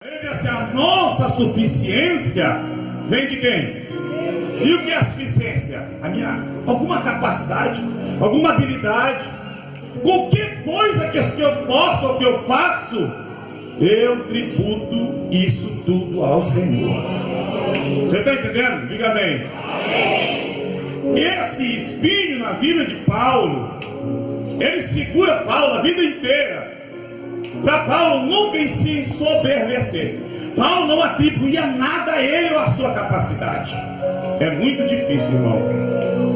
A nossa suficiência vem de quem? E o que é a suficiência? Alguma capacidade, alguma habilidade, qualquer coisa que eu possa ou que eu faço, eu tributo isso tudo ao Senhor. Você está entendendo? Diga amém. Esse espinho na vida de Paulo, ele segura Paulo a vida inteira, para Paulo nunca se ensoberbecer. Paulo não atribuía nada a ele ou a sua capacidade. É muito difícil, irmão,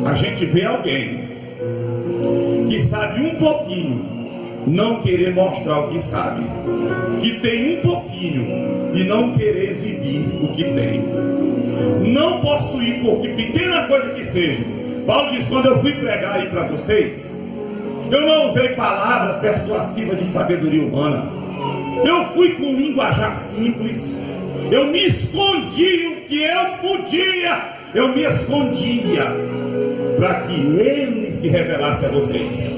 a gente vê alguém que sabe um pouquinho não querer mostrar o que sabe, que tem um pouquinho e não querer exibir o que tem, não possuir, porque pequena coisa que seja. Paulo diz: quando eu fui pregar aí para vocês, eu não usei palavras persuasivas de sabedoria humana. Eu fui com linguajar simples. Eu me escondi o que eu podia. Eu me escondia para que ele se revelasse a vocês.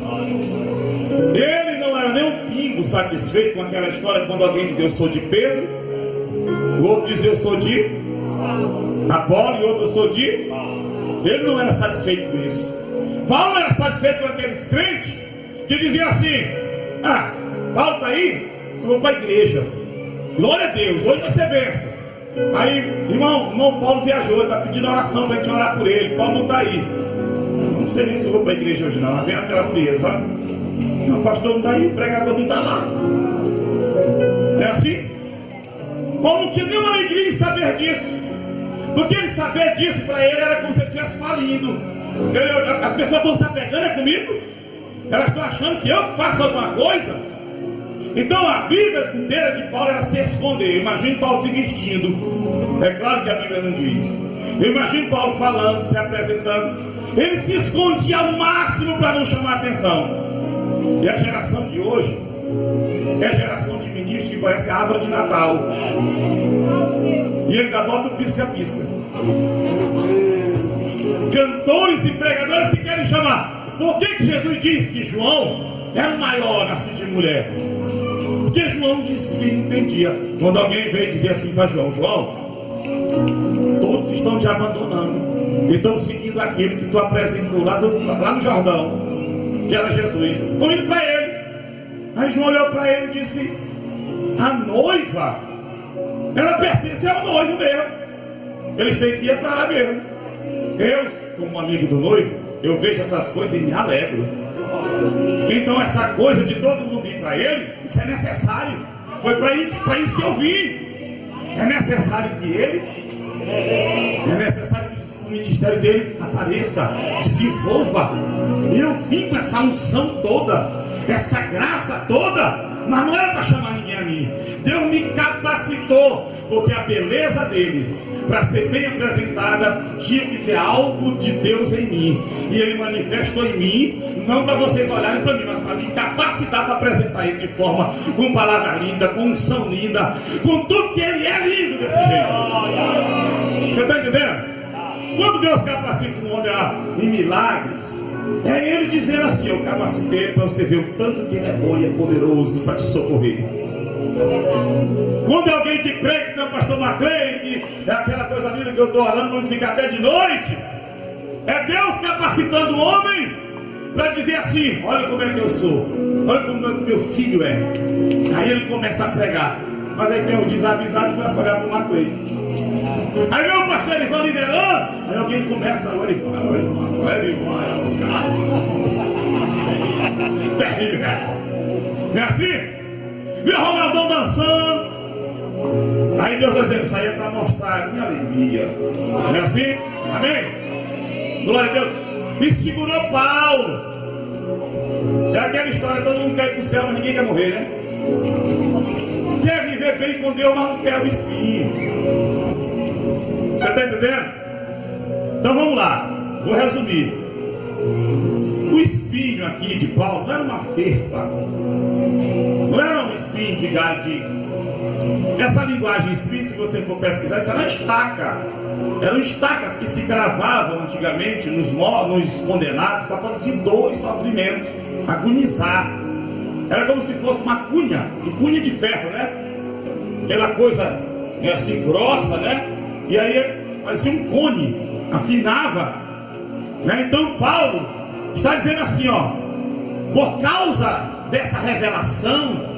Ele não era nem um pingo satisfeito com aquela história quando alguém dizia: eu sou de Pedro, o outro dizia: eu sou de Apolo, e o outro: eu sou de... Ele não era satisfeito com isso. Paulo era satisfeito com aqueles crentes que diziam assim: ah, Paulo está aí, eu vou para a igreja, glória a Deus, hoje vai ser bênção. Aí, irmão Paulo viajou, está pedindo oração para a gente orar por ele. Paulo não está aí. Não sei nem se eu vou para a igreja hoje não. Vem aquela frieza, sabe? Não, o pastor não está aí, o pregador não está lá. É assim? Paulo não tinha nenhuma alegria em saber disso, porque ele saber disso para ele era como se ele estivesse falindo. As pessoas estão se apegando comigo, elas estão achando que eu faço alguma coisa. Então a vida inteira de Paulo era se esconder. Imagine Paulo se vestindo. É claro que a Bíblia não diz. Eu imagino Paulo falando, se apresentando. Ele se escondia ao máximo para não chamar atenção. E a geração de hoje é a geração de ministros que parece a árvore de Natal. E ainda bota o pisca-pisca. Cantores e pregadores que querem chamar. Por que Jesus diz que João era o maior nascido de mulher? Porque João dizia, entendia. Quando alguém veio dizer assim para João: João, todos estão te abandonando, estão seguindo aquele que tu apresentou lá no Jordão, que era Jesus. Estão indo para ele. Aí João olhou para ele e disse: a noiva, ela pertence ao noivo mesmo. Eles têm que ir para lá mesmo. Eu, como amigo do noivo, eu vejo essas coisas e me alegro. Então essa coisa de todo mundo ir para ele, isso é necessário. Foi para isso que eu vim. É necessário que ele, é necessário que o ministério dele apareça, desenvolva. Eu vim com essa unção toda, essa graça toda, mas não era para chamar ninguém a mim. Deus me capacitou, porque a beleza dele, para ser bem apresentada, tinha que ter algo de Deus em mim. E ele manifestou em mim, não para vocês olharem para mim, mas para me capacitar para apresentar ele de forma, com palavra linda, com unção linda, com tudo que ele é lindo desse jeito. Você está entendendo? Quando Deus capacita um homem em milagres, é ele dizendo assim: eu capacitei para você ver o tanto que ele é bom e é poderoso para te socorrer. Quando é alguém que prega, que não é o pastor Maclay, que é aquela coisa linda que eu estou orando, vamos ficar até de noite, é Deus capacitando o homem para dizer assim: olha como é que eu sou, olha como meu filho é. Aí ele começa a pregar, mas aí tem o desavisado que começa a olhar para o Maclay. Aí vem o pastor, ele vai liderando, aí alguém começa, olha ele vai, terrível, né? Não é assim? Vê o Ronaldão dançando. Aí Deus vai dizendo: isso aí é para mostrar a minha alegria. Não é assim? Amém? Glória a Deus. E segurou Paulo. É aquela história: todo mundo quer ir para o céu, mas ninguém quer morrer, né? Quer viver bem com Deus, mas não quer o espinho. Você está entendendo? Então vamos lá, vou resumir. O espinho aqui de Paulo não era uma ferpa, não era um espinho de galho. Essa linguagem espinho, se você for pesquisar, isso era estaca. Eram estacas que se gravavam antigamente nos condenados para produzir dor e sofrimento, agonizar. Era como se fosse uma cunha de ferro, né? aquela coisa assim grossa, né? E aí parecia um cone, afinava, né? Então Paulo está dizendo assim, ó, por causa dessa revelação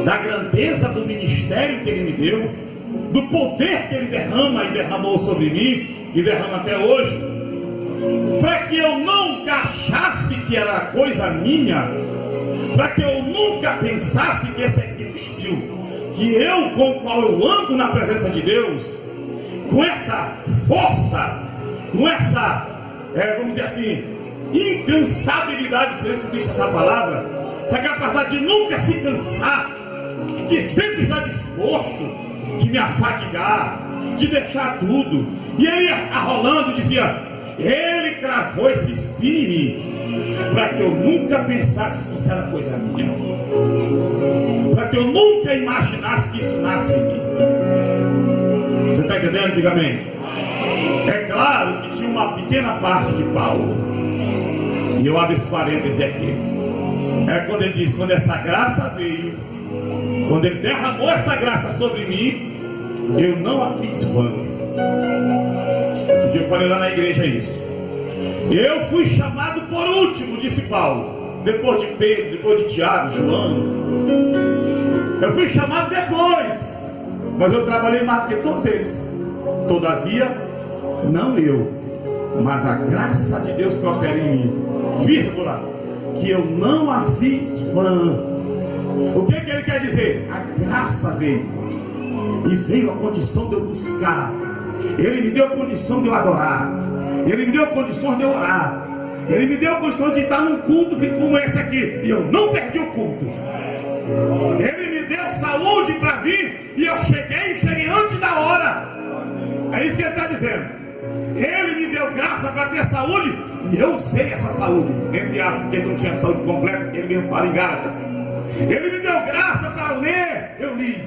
da grandeza do ministério que ele me deu, do poder que ele derrama e derramou sobre mim e derrama até hoje, para que eu nunca achasse que era coisa minha, para que eu nunca pensasse que esse equilíbrio que eu, com o qual eu ando na presença de Deus, com essa força, com essa, vamos dizer assim, incansabilidade, não sei se existe essa palavra, essa capacidade de nunca se cansar, de sempre estar disposto, de me afadigar, de deixar tudo. E ele arrolando dizia, ele cravou esse espinho em mim, para que eu nunca pensasse que isso era coisa minha, para que eu nunca imaginasse que isso nasce em mim. Você está entendendo? Diga amém. É claro que tinha uma pequena parte de Paulo, e eu abro esse parêntese aqui, é quando ele diz, quando essa graça veio, quando ele derramou essa graça sobre mim, eu não a fiz vã. Eu falei lá na igreja isso. Eu fui chamado por último, disse Paulo, depois de Pedro, depois de Tiago, João. Eu fui chamado depois, mas eu trabalhei mais do que todos eles. Todavia, não eu, mas a graça de Deus que opera em mim, vírgula, que eu não a fiz vã. O que ele quer dizer? A graça veio, e veio a condição de eu buscar. Ele me deu a condição de eu adorar, ele me deu a condição de eu orar, ele me deu a condição de estar num culto como esse aqui, e eu não perdi o culto. Ele me deu saúde para vir, e eu cheguei antes da hora. É isso que ele está dizendo. Ele me deu graça para ter saúde, e eu usei essa saúde, entre aspas, porque ele não tinha saúde completa, porque ele mesmo fala em Gálatas. Ele me deu graça para ler, eu li.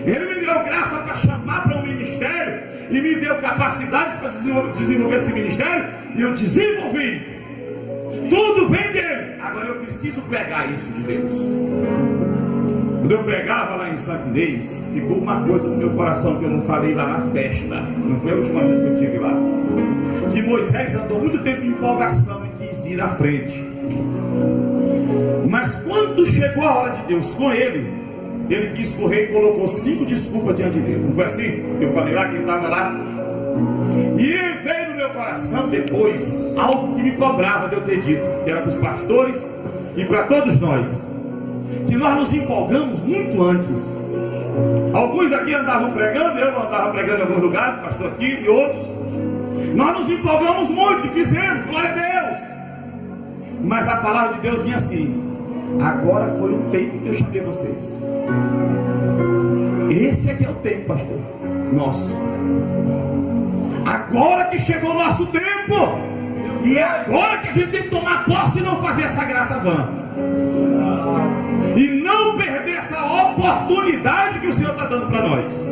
Ele me deu graça para chamar para um ministério, e me deu capacidades para desenvolver esse ministério, e eu desenvolvi. Tudo vem dele. Agora eu preciso pregar isso de Deus. Quando eu pregava lá em Santo Inês, ficou uma coisa no meu coração que eu não falei lá na festa, não foi a última vez que eu estive lá, que Moisés andou muito tempo em empolgação e quis ir à frente, mas quando chegou a hora de Deus com ele quis correr e colocou 5 desculpas diante dele. Não foi assim? Eu falei lá, quem estava lá. E veio no meu coração depois algo que me cobrava de eu ter dito, que era para os pastores e para todos nós, que nós nos empolgamos muito antes. Alguns aqui andavam pregando, eu andava pregando em alguns lugares, pastor aqui e outros. Nós nos empolgamos muito e fizemos, glória a Deus. Mas a palavra de Deus vinha assim: agora foi o tempo que eu chamei vocês. Esse aqui é o tempo, pastor, nosso. Agora que chegou o nosso tempo, e é agora que a gente tem que tomar posse e não fazer essa graça vã, e não perder essa oportunidade que o Senhor está dando para nós.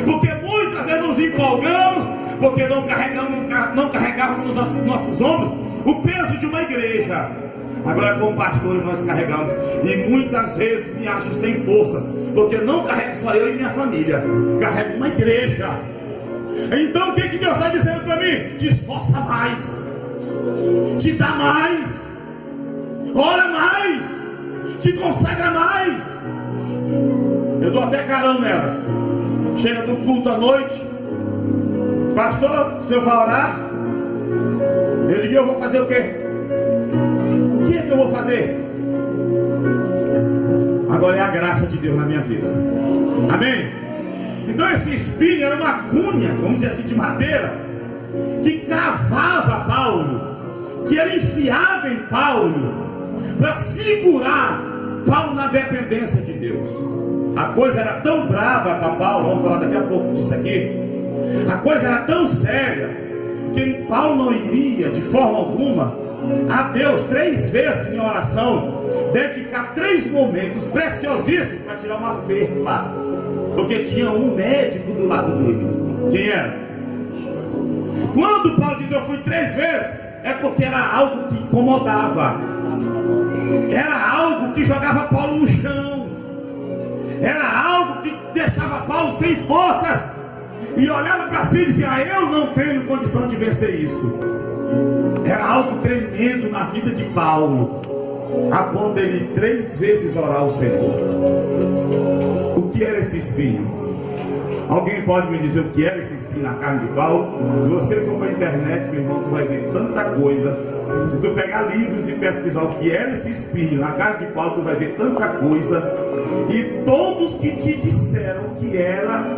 Porque muitas vezes nos empolgamos, porque não carregávamos nos nossos ombros o peso de uma igreja. Agora como pastores nós carregamos, e muitas vezes me acho sem força, porque não carrego só eu e minha família, carrego uma igreja. Então o que Deus está dizendo para mim? Te esforça mais, te dá mais, ora mais, te consagra mais. Eu dou até carão nelas. Chega do culto à noite, pastor, o senhor vai orar? Eu digo, eu vou fazer o quê? O que é que eu vou fazer? Agora é a graça de Deus na minha vida. Amém? Então esse espinho era uma cunha, vamos dizer assim, de madeira, que cravava Paulo, que era enfiada em Paulo, para segurar Paulo na dependência de Deus. A coisa era tão brava para Paulo, vamos falar daqui a pouco disso aqui. A coisa era tão séria, que Paulo não iria de forma alguma a Deus 3 vezes em oração, dedicar 3 momentos preciosíssimos para tirar uma ferpa, porque tinha um médico do lado dele. Quem era? Quando Paulo diz eu fui 3 vezes, é porque era algo que incomodava, era algo que jogava Paulo no chão, Era algo que deixava Paulo sem forças. E olhava para si e dizia: eu não tenho condição de vencer isso. Era algo tremendo na vida de Paulo, a ponto dele 3 vezes orar ao Senhor. O que era esse espinho? Alguém pode me dizer o que era esse espinho na carne de Paulo? Se você for para a internet, meu irmão, tu vai ver tanta coisa. Se tu pegar livros e pesquisar o que era esse espinho na carne de Paulo, tu vai ver tanta coisa. E todos que te disseram que era,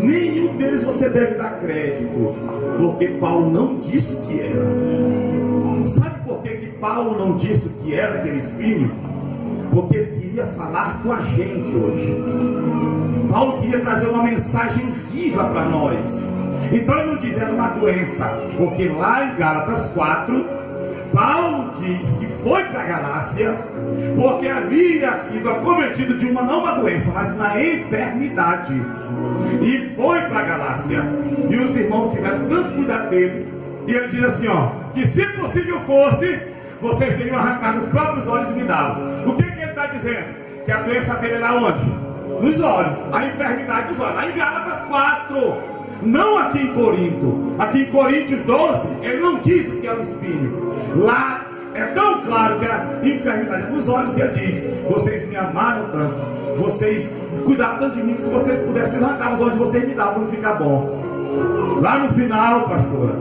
nenhum deles você deve dar crédito, porque Paulo não disse o que era. Sabe por que Paulo não disse o que era aquele espinho? Porque ele queria falar com a gente hoje. Paulo queria trazer uma mensagem viva para nós. Então ele não diz era uma doença, porque lá em Gálatas 4, Paulo diz que foi para a Galácia porque havia sido acometido de não uma doença, mas uma enfermidade. E foi para a Galácia. E os irmãos tiveram tanto cuidado dele. E ele diz assim, que se possível fosse, vocês teriam arrancado os próprios olhos e me davam. O que ele está dizendo? Que a doença dele era onde? Nos olhos. A enfermidade dos olhos. Lá em Gálatas 4. Não aqui em Corinto. Aqui em Coríntios 12, ele não diz o que é o espinho. Lá é tão claro que a enfermidade é nos olhos, que ele diz: vocês me amaram tanto, vocês cuidaram tanto de mim, que se vocês pudessem arrancar os olhos de vocês me davam para não ficar bom. Lá no final, pastora,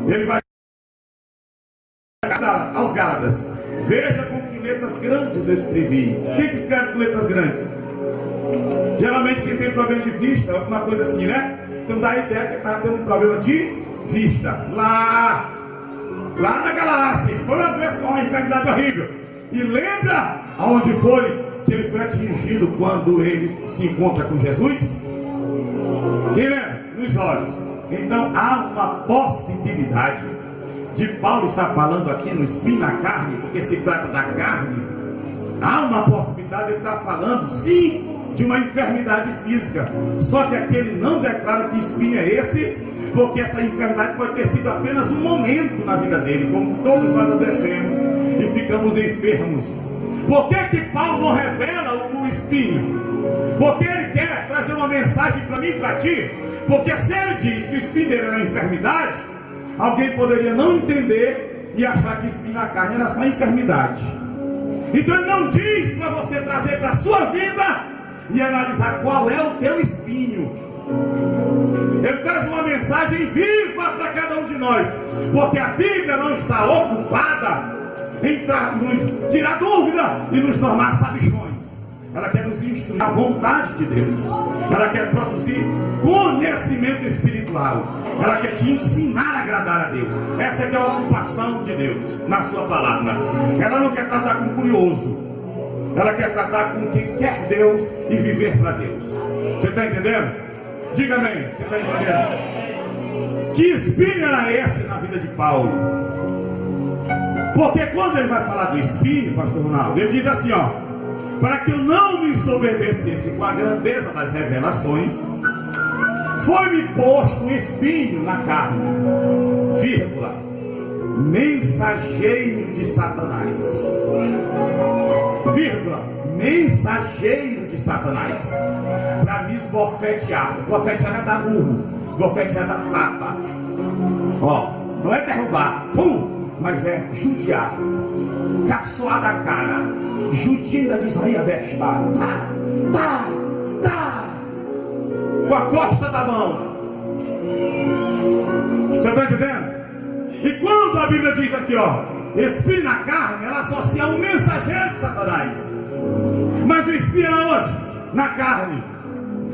ele vai aos Gálatas: veja com que letras grandes eu escrevi. Quem que escreve com letras grandes? Geralmente quem tem problema de vista, alguma coisa assim, né? Então dá a ideia que ele estava tendo um problema de vista. Lá na Galácia, foi uma doença, uma enfermidade horrível. E lembra aonde foi que ele foi atingido quando ele se encontra com Jesus? Quem lembra? Nos olhos. Então há uma possibilidade de Paulo estar falando aqui no espinho na carne, porque se trata da carne. Há uma possibilidade de ele estar falando, sim, de uma enfermidade física. Só que aqui ele não declara que espinho é esse, porque essa enfermidade pode ter sido apenas um momento na vida dele, como todos nós adoecemos e ficamos enfermos. Por que Paulo não revela o espinho? Porque ele quer trazer uma mensagem para mim e para ti. Porque se ele diz que o espinho dele era enfermidade, alguém poderia não entender e achar que espinho na carne era só enfermidade. Então ele não diz para você trazer para a sua vida e analisar qual é o teu espinho. Ele traz uma mensagem viva para cada um de nós, porque a Bíblia não está ocupada em nos tirar dúvida e nos tornar sabichões. Ela quer nos instruir à vontade de Deus. Ela quer produzir conhecimento espiritual. Ela quer te ensinar a agradar a Deus. Essa é que é a ocupação de Deus na sua palavra. Ela não quer tratar com curioso. Ela quer tratar com quem quer Deus e viver para Deus. Você está entendendo? Diga amém. Você está entendendo? Que espinho era esse na vida de Paulo? Porque quando ele vai falar do espinho, pastor Ronaldo, ele diz assim, para que eu não me ensoberbecesse com a grandeza das revelações, foi-me posto um espinho na carne, vírgula, mensageiro de Satanás, vírgula, mensageiro de Satanás, para me esbofetear. Esbofetear é dar murro, esbofetear é dar tapa. Não é derrubar, mas é judiar, caçoar da cara. Judia ainda diz aí a besta, tá, com a costa da mão. Você está entendendo? E quando a Bíblia diz aqui, espinho na carne, ela associa um mensageiro de Satanás. Mas o espinho é onde? Na carne.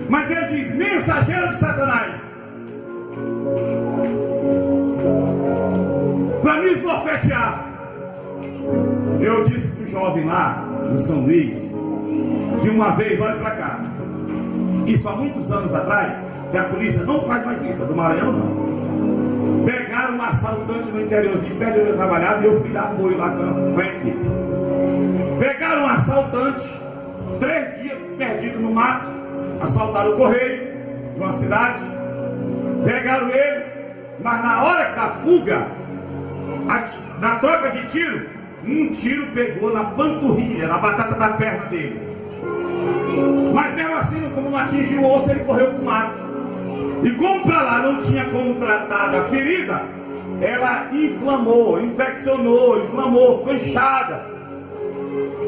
Mas ele diz mensageiro de Satanás, para me esbofetear. Eu disse para o jovem lá no São Luís que uma vez, olha para cá, isso há muitos anos atrás, que a polícia não faz mais isso, a do Maranhão não. Pegaram um assaltante no interiorzinho perto de onde eu trabalhava, e eu fui dar apoio lá com a equipe. Pegaram um assaltante, 3 dias perdido no mato, assaltaram o correio de uma cidade, pegaram ele, mas na hora da fuga, na troca de tiro, um tiro pegou na panturrilha, na batata da perna dele. Mas mesmo assim, como não atingiu o osso, ele correu para o mato. E como para lá não tinha como tratar da ferida, ela inflamou, infeccionou, ficou inchada.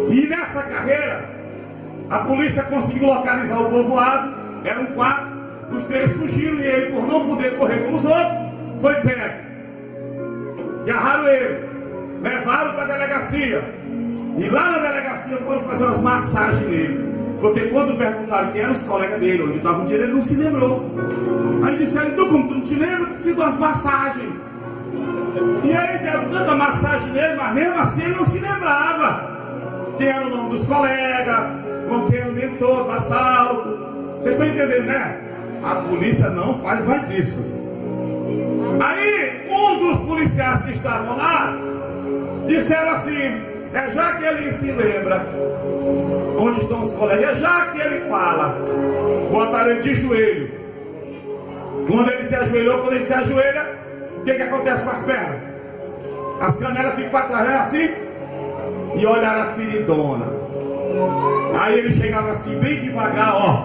E nessa carreira, a polícia conseguiu localizar o povoado. Eram 4, os 3 fugiram e ele, por não poder correr como os outros, foi pego. Agarraram ele, levaram para a delegacia. E lá na delegacia foram fazer umas massagens nele. Porque quando perguntaram quem eram os colegas dele, onde estava o dinheiro, ele não se lembrou. Aí disseram, então como tu não te lembra, tu precisa de umas massagens. E aí deram tanta massagem nele, mas mesmo assim ele não se lembrava quem era o nome dos colegas, com quem era o mentor do assalto. Vocês estão entendendo, né? A polícia não faz mais isso. Aí um dos policiais que estavam lá disseram assim, já que ele se lembra onde estão os colegas, já que ele fala, botaram ele de joelho. Quando ele se ajoelha, o que acontece com as pernas? As canelas ficam para trás, assim, e olharam a feridona. Aí ele chegava assim, bem devagar, ó,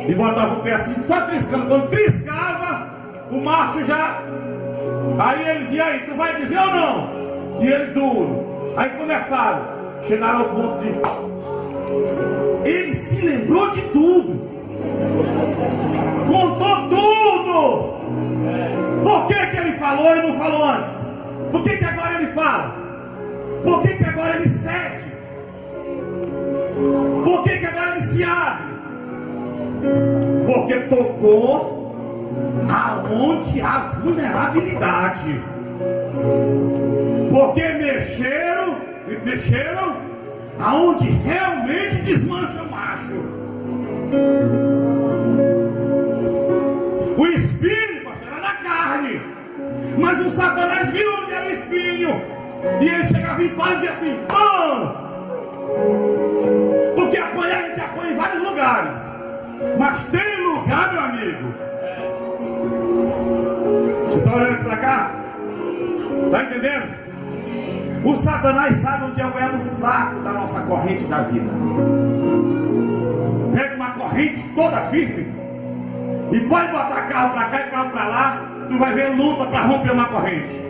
e botava o pé assim, só triscando. Quando triscava, o macho já... Aí eles, e aí, tu vai dizer ou não? E ele duro. Aí começaram, chegaram ao ponto de... Ele se lembrou de tudo. Contou tudo. Por que ele falou e não falou antes? Por que agora ele fala? Por que agora ele cede? Por que agora ele se abre? Porque tocou aonde há vulnerabilidade. Porque mexeram aonde realmente desmancha o macho. O espinho, pastor, era na carne. Mas o Satanás viu onde era o espinho. E ele chegava em paz e dizia assim, pão! Porque apanhar, a gente apanha em vários lugares. Mas tem lugar, meu amigo. Você está olhando para cá? Está entendendo? O Satanás sabe onde é o elo fraco da nossa corrente da vida. Pega uma corrente toda firme e pode botar carro para cá e carro para lá, tu vai ver luta para romper uma corrente.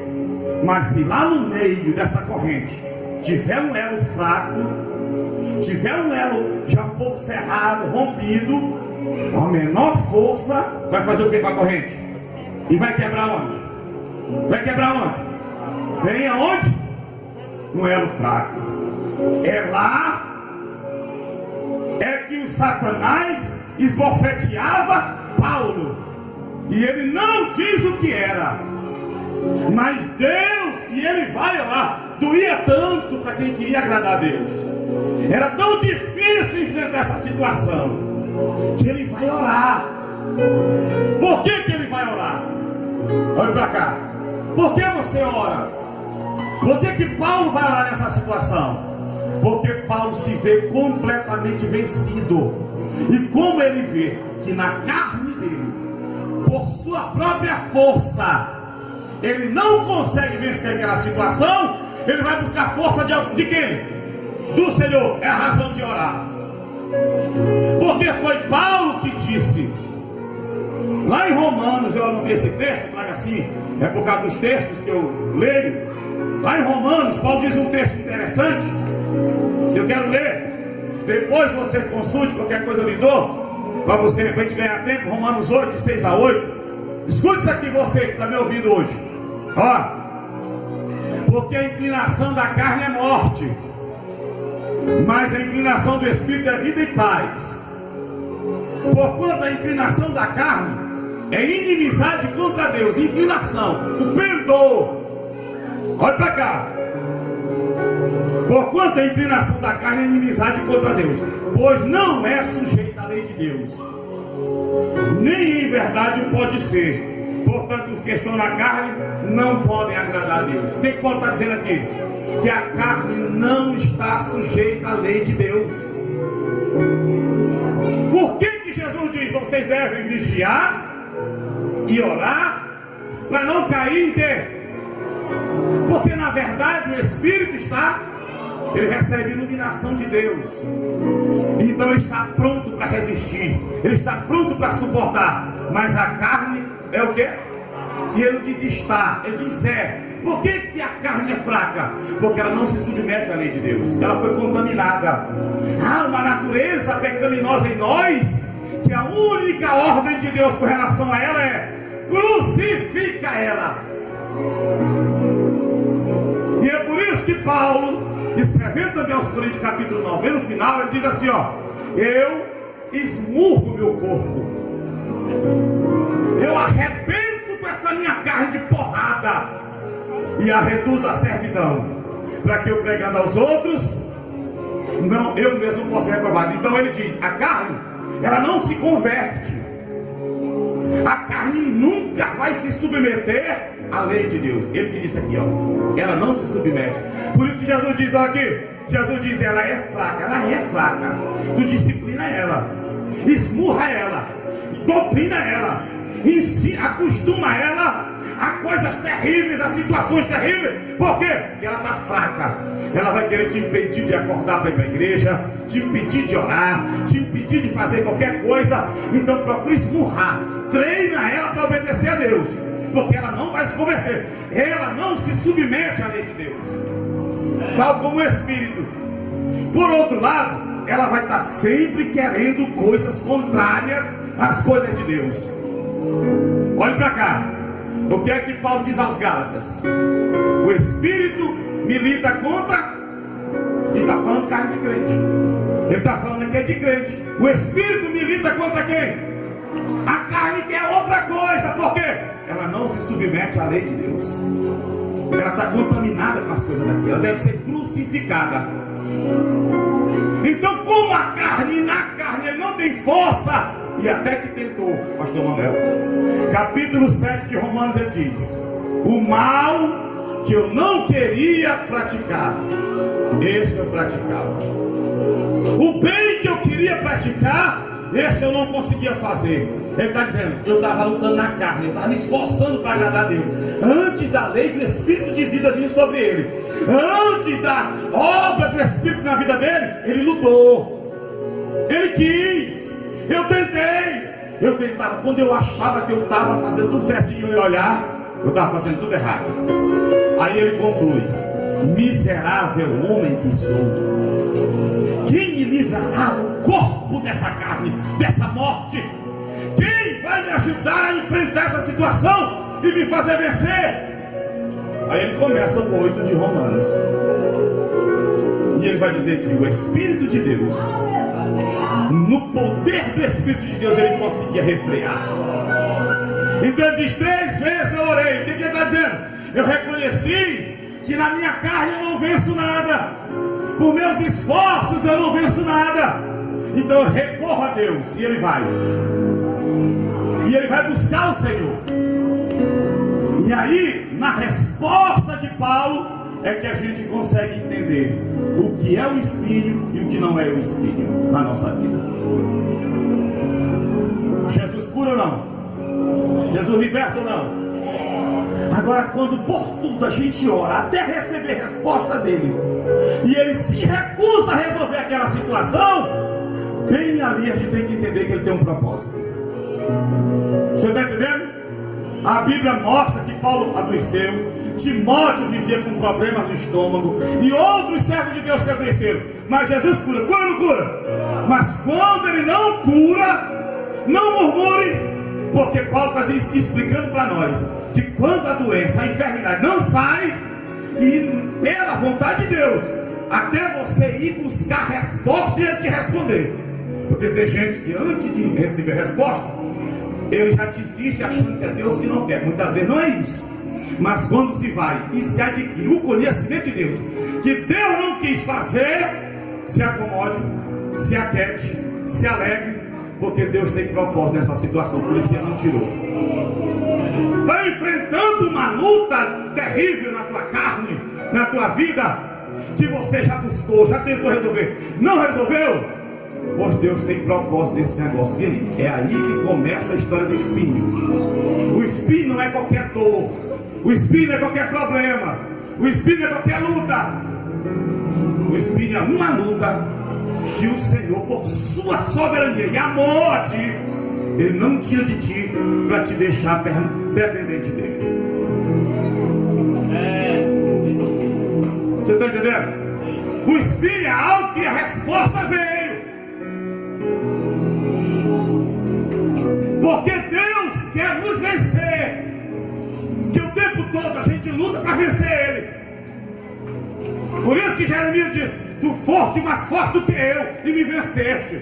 Mas se lá no meio dessa corrente tiver um elo fraco, tiver um elo já um pouco cerrado, rompido, a menor força vai fazer o que com a corrente? E vai quebrar onde? Vai quebrar onde? Vem aonde? No elo fraco. É lá que o Satanás esbofeteava Paulo. E ele não diz o que era. Mas Deus, e ele vai lá, doía tanto para quem queria agradar a Deus. Era tão difícil enfrentar essa situação que ele vai orar. Por que ele vai orar? Olha para cá. Por que você ora? Por que Paulo vai orar nessa situação? Porque Paulo se vê completamente vencido. E como ele vê que na carne dele, por sua própria força, ele não consegue vencer aquela situação, ele vai buscar força de quem? Do Senhor. É a razão de orar. Porque foi Paulo que disse, lá em Romanos, eu anotei esse texto, traga assim, é por causa dos textos que eu leio. Lá em Romanos, Paulo diz um texto interessante, que eu quero ler. Depois você consulte, qualquer coisa eu lhe dou, para você, para a gente ganhar tempo. Romanos 8, de 6 a 8. Escute isso aqui, você que está me ouvindo hoje. Ó, porque a inclinação da carne é morte, mas a inclinação do Espírito é vida e paz. Porquanto a inclinação da carne é inimizade contra Deus. Inclinação, o pendor. Olha para cá. Porquanto a inclinação da carne é inimizade contra Deus, pois não é sujeita à lei de Deus, nem em verdade pode ser. Portanto, os que estão na carne não podem agradar a Deus. O que Paulo está dizendo aqui? Que a carne não está sujeita à lei de Deus. Por que Jesus diz, vocês devem vigiar e orar, para não cair em quê? Porque na verdade o Espírito está, ele recebe iluminação de Deus. Então Então ele está pronto para resistir, ele está pronto para suportar. Mas a carne é o quê? E ele diz está, ele diz é. Por que a carne é fraca? Porque ela não se submete à lei de Deus. Ela foi contaminada. Há uma natureza pecaminosa em nós, que a única ordem de Deus com relação a ela é: crucifica ela. E é por isso que Paulo, escrevendo também aos Coríntios capítulo 9, no final ele diz assim, ó: eu esmurro meu corpo, eu arrebento com essa minha carne de porrada e a reduzo à servidão, para que eu pregando aos outros, não, eu mesmo possa ser reprovado. Então ele diz, a carne, ela não se converte, a carne nunca vai se submeter à lei de Deus. Ele que disse aqui, ó, ela não se submete. Por isso que Jesus diz, olha aqui, Jesus diz, ela é fraca, tu disciplina ela, esmurra ela, doutrina ela, ensina, acostuma ela a coisas terríveis, a situações terríveis. Por quê? Porque ela está fraca. Ela vai querer te impedir de acordar para ir para a igreja, te impedir de orar, te impedir de fazer qualquer coisa. Então procura esmurrar, treina ela para obedecer a Deus, porque ela não vai se converter, ela não se submete à lei de Deus, tal como o Espírito. Por outro lado, ela vai estar sempre querendo coisas contrárias às coisas de Deus. Olhe para cá. O que é que Paulo diz aos Gálatas? O Espírito milita contra, e está falando carne de crente, ele está falando aqui de crente. O Espírito milita contra quem? A carne quer outra coisa. Por quê? Ela não se submete à lei de Deus, ela está contaminada com as coisas daqui, ela deve ser crucificada. Então, como na carne ele não tem força, e até que tentou, pastor Manuel, capítulo 7 de Romanos, ele diz: o mal que eu não queria praticar, esse eu praticava. O bem que eu queria praticar, esse eu não conseguia fazer. Ele está dizendo, eu estava lutando na carne, eu estava me esforçando para agradar a Deus. Antes da lei do Espírito de vida vir sobre ele, antes da obra do Espírito na vida dele, ele lutou, ele quis. Eu tentava, quando eu achava que eu estava fazendo tudo certinho e olhar, eu estava fazendo tudo errado. Aí ele conclui: miserável homem que sou, quem me livrará do corpo dessa carne, dessa morte? Quem vai me ajudar a enfrentar essa situação e me fazer vencer? Aí ele começa o 8 de Romanos, e ele vai dizer que o Espírito de Deus, no poder do Espírito de Deus, ele conseguia refrear. Então ele diz: 3 vezes eu orei. O que ele está dizendo? Eu reconheci que na minha carne eu não venço nada, por meus esforços eu não venço nada. Então eu recorro a Deus, e ele vai buscar o Senhor. E aí, na resposta de Paulo, é que a gente consegue entender o que é o espinho e o que não é o espinho na nossa vida. Jesus cura ou não? Jesus liberta ou não? Agora, quando por tudo a gente ora até receber resposta dele, e ele se recusa a resolver aquela situação, bem ali a gente tem que entender que ele tem um propósito. Você está entendendo? A Bíblia mostra que Paulo adoeceu, Timóteo vivia com problemas no estômago, e outros servos de Deus que adoeceram. Mas Jesus cura ou não cura? Mas quando ele não cura, não murmure, porque Paulo está explicando para nós que quando a doença, a enfermidade não sai, e pela vontade de Deus, até você ir buscar a resposta e ele te responder. Porque tem gente que antes de receber a resposta, ele já desiste achando que é Deus que não quer. Muitas vezes não é isso. Mas quando se vai e se adquire o conhecimento de Deus, que Deus não quis fazer, se acomode, se aquiete, se alegre, porque Deus tem propósito nessa situação. Por isso que ele não tirou. Está enfrentando uma luta terrível na tua carne, na tua vida, que você já buscou, já tentou resolver, não resolveu? Pois Deus tem propósito nesse negócio. É aí que começa a história do espinho. O espinho não é qualquer dor, o espinho não é qualquer problema, o espinho não é qualquer luta. O espinho é uma luta que o Senhor, por sua soberania e amor a ti, Ele não tira de ti para te deixar dependente dele. Você está entendendo? O Espírito é algo que a resposta veio. Porque Deus quer nos vencer. Que o tempo todo a gente luta para vencer Ele. Por isso que Jeremias diz: tu foste mais forte do que eu e me venceste.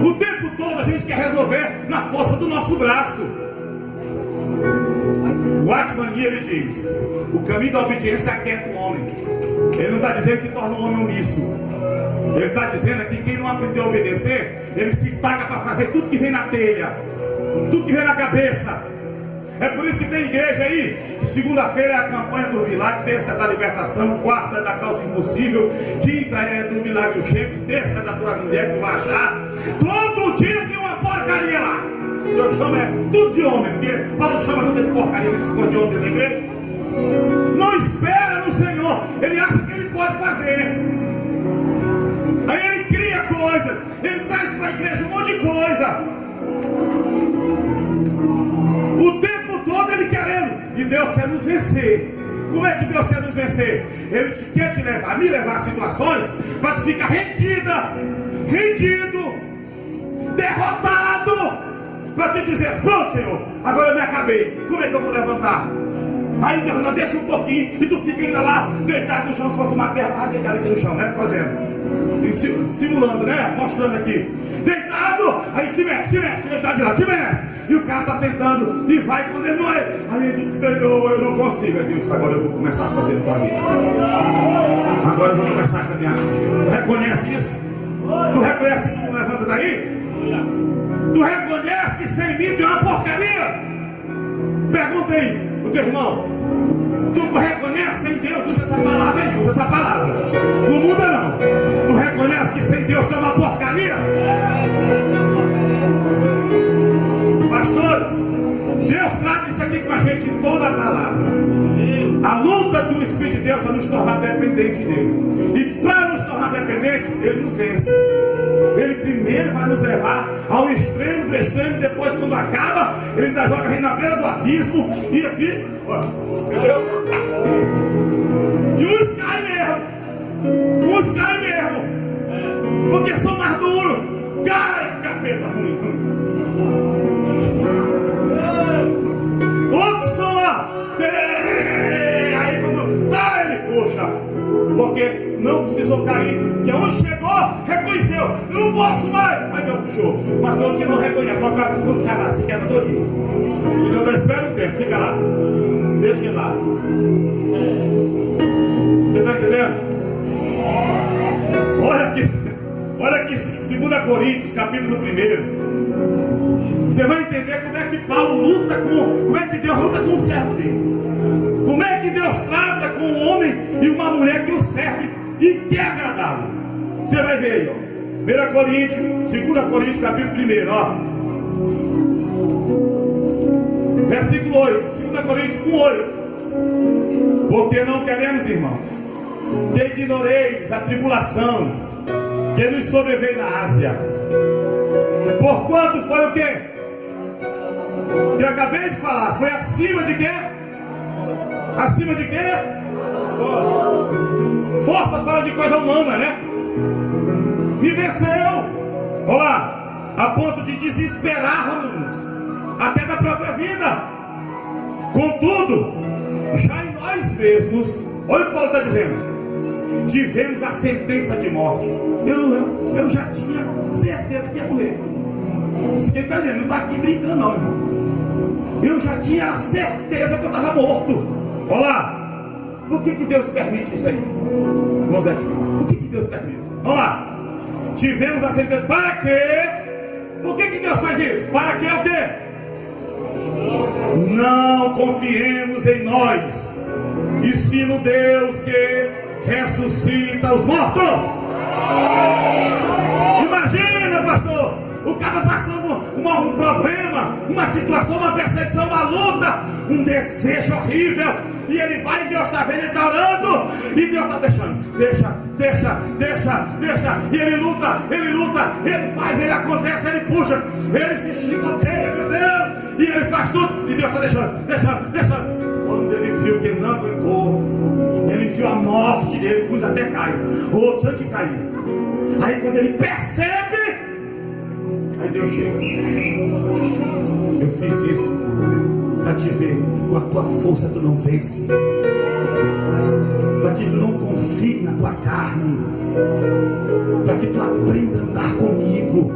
O tempo todo a gente quer resolver na força do nosso braço. O Atmani, ele diz: o caminho da obediência aquieta o homem. Ele não está dizendo que torna o homem omisso. Ele está dizendo que quem não aprendeu a obedecer, ele se paga para fazer tudo que vem na telha, tudo que vem na cabeça. É por isso que tem igreja aí, que segunda-feira é a campanha do milagre, terça é da libertação, quarta é da causa impossível, quinta é do milagre urgente, terça é da tua mulher que tu vai achar. Todo dia tem uma porcaria lá. Eu chamo tudo de homem, porque Paulo chama tudo de porcaria, esses coisas de homem dentro da igreja. Não espera no Senhor, ele acha que ele pode fazer. Aí ele cria coisas, ele traz para a igreja um monte de coisa. O tempo todo ele querendo, e Deus quer nos vencer. Como é que Deus quer nos vencer? Ele quer te levar, me levar a situações para te ficar rendido, derrotado, para te dizer: pronto, Senhor, agora eu me acabei, como é que eu vou levantar? Aí Deus ainda deixa um pouquinho, e tu fica ainda lá, deitado no chão, se fosse uma terra, deitado aqui no chão, né? Fazendo, simulando, né? Mostrando aqui, deitado, aí te mexe, ele tá de lá, te mexe, e o cara tá tentando, e vai, quando ele não é, aí ele diz: Senhor, eu não consigo. Aí Deus: agora eu vou começar a fazer na tua vida, agora eu vou começar a caminhar contigo. Tu reconhece isso? Tu reconhece que tu não levanta daí? Tu reconhece que sem mim tu é uma porcaria? Pergunta aí o teu irmão: tu reconhece sem Deus? Usa essa palavra aí, usa essa palavra, não muda não. Tu reconhece que sem Deus tu é uma porcaria? Pastores, Deus trata isso aqui com a gente em toda a palavra. A luta do Espírito de Deus é nos tornar dependente dele. E para nos tornar dependente, ele nos vence. Ele primeiro vai nos levar ao extremo do extremo, depois, quando acaba, ele ainda joga a gente na beira do abismo, e assim, ó, entendeu? E uns caem mesmo, porque são mais duros. Cai, capeta ruim. Outros estão lá, aí quando tá, ele puxa, porque não precisou cair, que onde chegou, reconheceu: eu não posso mais, mas Deus puxou. Mas todo que não reconhece, só que quando cai lá, se quebra todinho. Então Deus espera um tempo, fica lá, deixa ele lá. Você está entendendo? Olha aqui 2 Coríntios, capítulo 1. Você vai entender como é que Paulo luta como é que Deus luta com o servo dele. Como é que Deus trata com um homem e uma mulher que o serve e quer agradá-lo. Você vai ver aí, ó. 2 Coríntios, capítulo 1, ó. Versículo 8. 2 Coríntios 1:8. Porque não queremos, irmãos, que ignoreis a tribulação que nos sobreveio na Ásia. Porquanto foi o quê? Que eu acabei de falar. Foi acima de quê? Acima de quê? Força fala de coisa humana, né? Me venceu. Olha lá, a ponto de desesperarmos até da própria vida. Contudo, já em nós mesmos, olha o que Paulo está dizendo, tivemos a sentença de morte. Eu já tinha certeza que ia morrer. Isso que ele está dizendo, não está aqui brincando não, irmão. Eu já tinha a certeza que eu estava morto. Olha lá, por que Deus permite isso aí? Vamos ver aqui, por que Deus permite? Olha lá, tivemos a sentença, para quê? Por que Deus faz isso? Para quê o quê? Não confiemos em nós, e sim no Deus que ressuscita os mortos. Imagina, pastor, o cara passando um problema, uma situação, uma perseguição, uma luta, um desejo horrível, e ele vai, e Deus está vendo, ele está orando, e Deus está deixando, deixa, e ele luta, ele faz, ele acontece, ele puxa, ele se chicoteia, meu Deus, e ele faz tudo, e Deus está deixando. Quando ele viu que ele não aguentou, ele viu a morte dele, uns até caem, outros antes de cair. Aí quando ele percebe, aí Deus chega. Eu fiz isso para te ver que com a tua força tu não vence, para que tu não confie na tua carne, para que tu aprenda a andar comigo,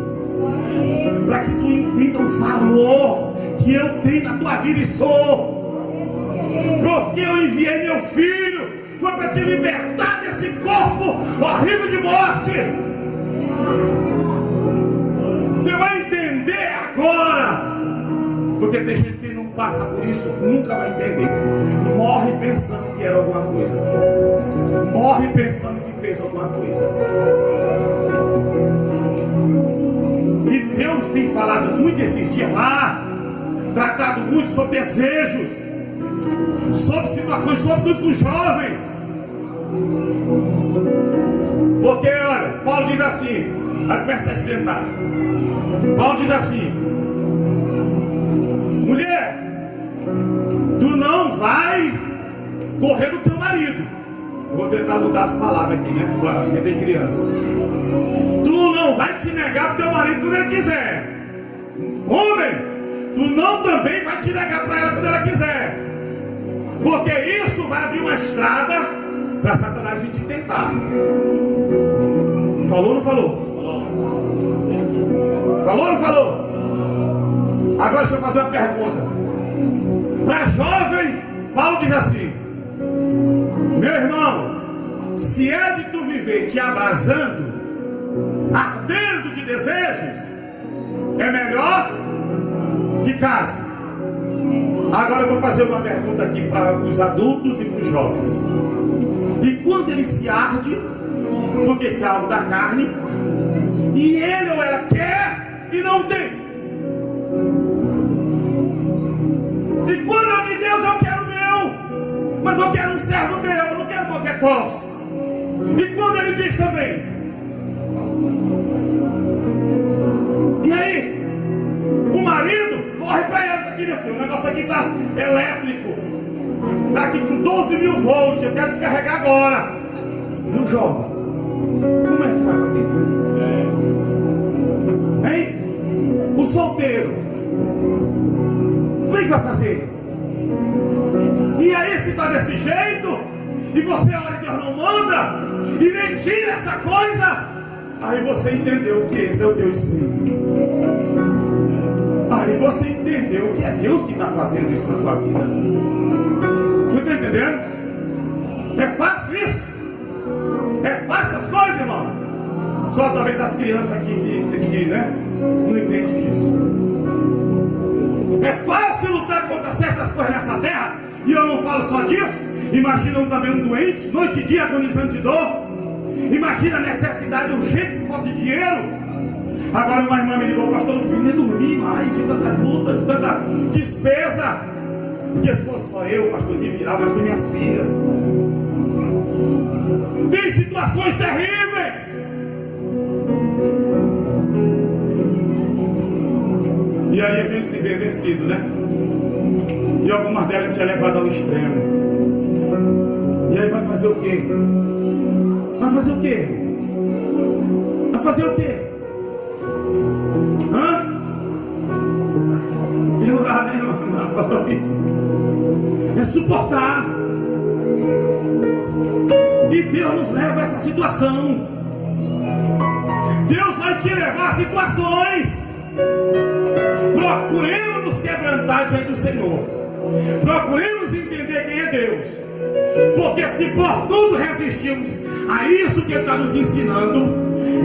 para que tu entenda o valor que eu tenho na tua vida e sou. Porque eu enviei meu filho, foi para te libertar desse corpo horrível de morte. Você vai entender agora, porque tem gente que não passa por isso, nunca vai entender. Morre pensando que era alguma coisa, morre pensando que fez alguma coisa. E Deus tem falado muito esses dias lá, tratado muito sobre desejos, sobre situações, sobretudo com os jovens. Porque olha, Paulo diz assim, aí começa a esquentar. Paulo diz assim: mulher, tu não vai correr do teu marido. Vou tentar mudar as palavras aqui, né? Porque tem criança. Tu não vai te negar pro teu marido quando ele quiser. Homem, tu não também vai te negar para ela quando ela quiser. Porque isso vai abrir uma estrada para Satanás vir te tentar. Falou ou não falou? Falou ou não falou? Agora deixa eu fazer uma pergunta. Para jovem, Paulo diz assim: meu irmão, se é de tu viver te abrasando, ardendo de desejos, é melhor que case. Agora eu vou fazer uma pergunta aqui para os adultos e para os jovens. E quando ele se arde, porque isso é algo da carne, e ele ou ela quer e não tem. E quando eu de Deus, eu quero o meu, mas eu quero um servo teu, eu não quero qualquer troço. E quando ele diz também, e aí, o marido corre para ela, aqui meu filho, o negócio aqui está elétrico, está aqui com 12.000 volts, eu quero descarregar agora. E o jovem, como é que vai fazer? Hein? O solteiro, como é que vai fazer? E aí, se está desse jeito, e você ora e Deus não manda, e nem tira essa coisa, aí você entendeu que esse é o teu espírito. Aí você entendeu que é Deus que está fazendo isso na tua vida. Você está entendendo? É fácil isso? É fácil as coisas, irmão? Só talvez as crianças aqui que né, não entendem disso. É fácil lutar contra certas coisas nessa terra, e eu não falo só disso. Imagina também um doente, noite e dia agonizando de dor. Imagina a necessidade urgente por falta de dinheiro. Agora uma irmã me ligou, pastor, não consigo nem dormir mais, de tanta luta, de tanta despesa. Porque se fosse só eu, pastor, me virava, mas com minhas filhas. Tem situações terríveis. E aí a gente se vê vencido, né? E algumas delas a gente é levado ao extremo. E aí vai fazer o quê? Vai fazer o quê? Vai fazer o quê? Hã? É orar, né, irmão? É suportar. E Deus nos leva a essa situação. Deus vai te levar a situações. Procuremos nos quebrantar diante do Senhor. Procuremos entender quem é Deus. Porque se por tudo resistirmos a isso que Ele está nos ensinando,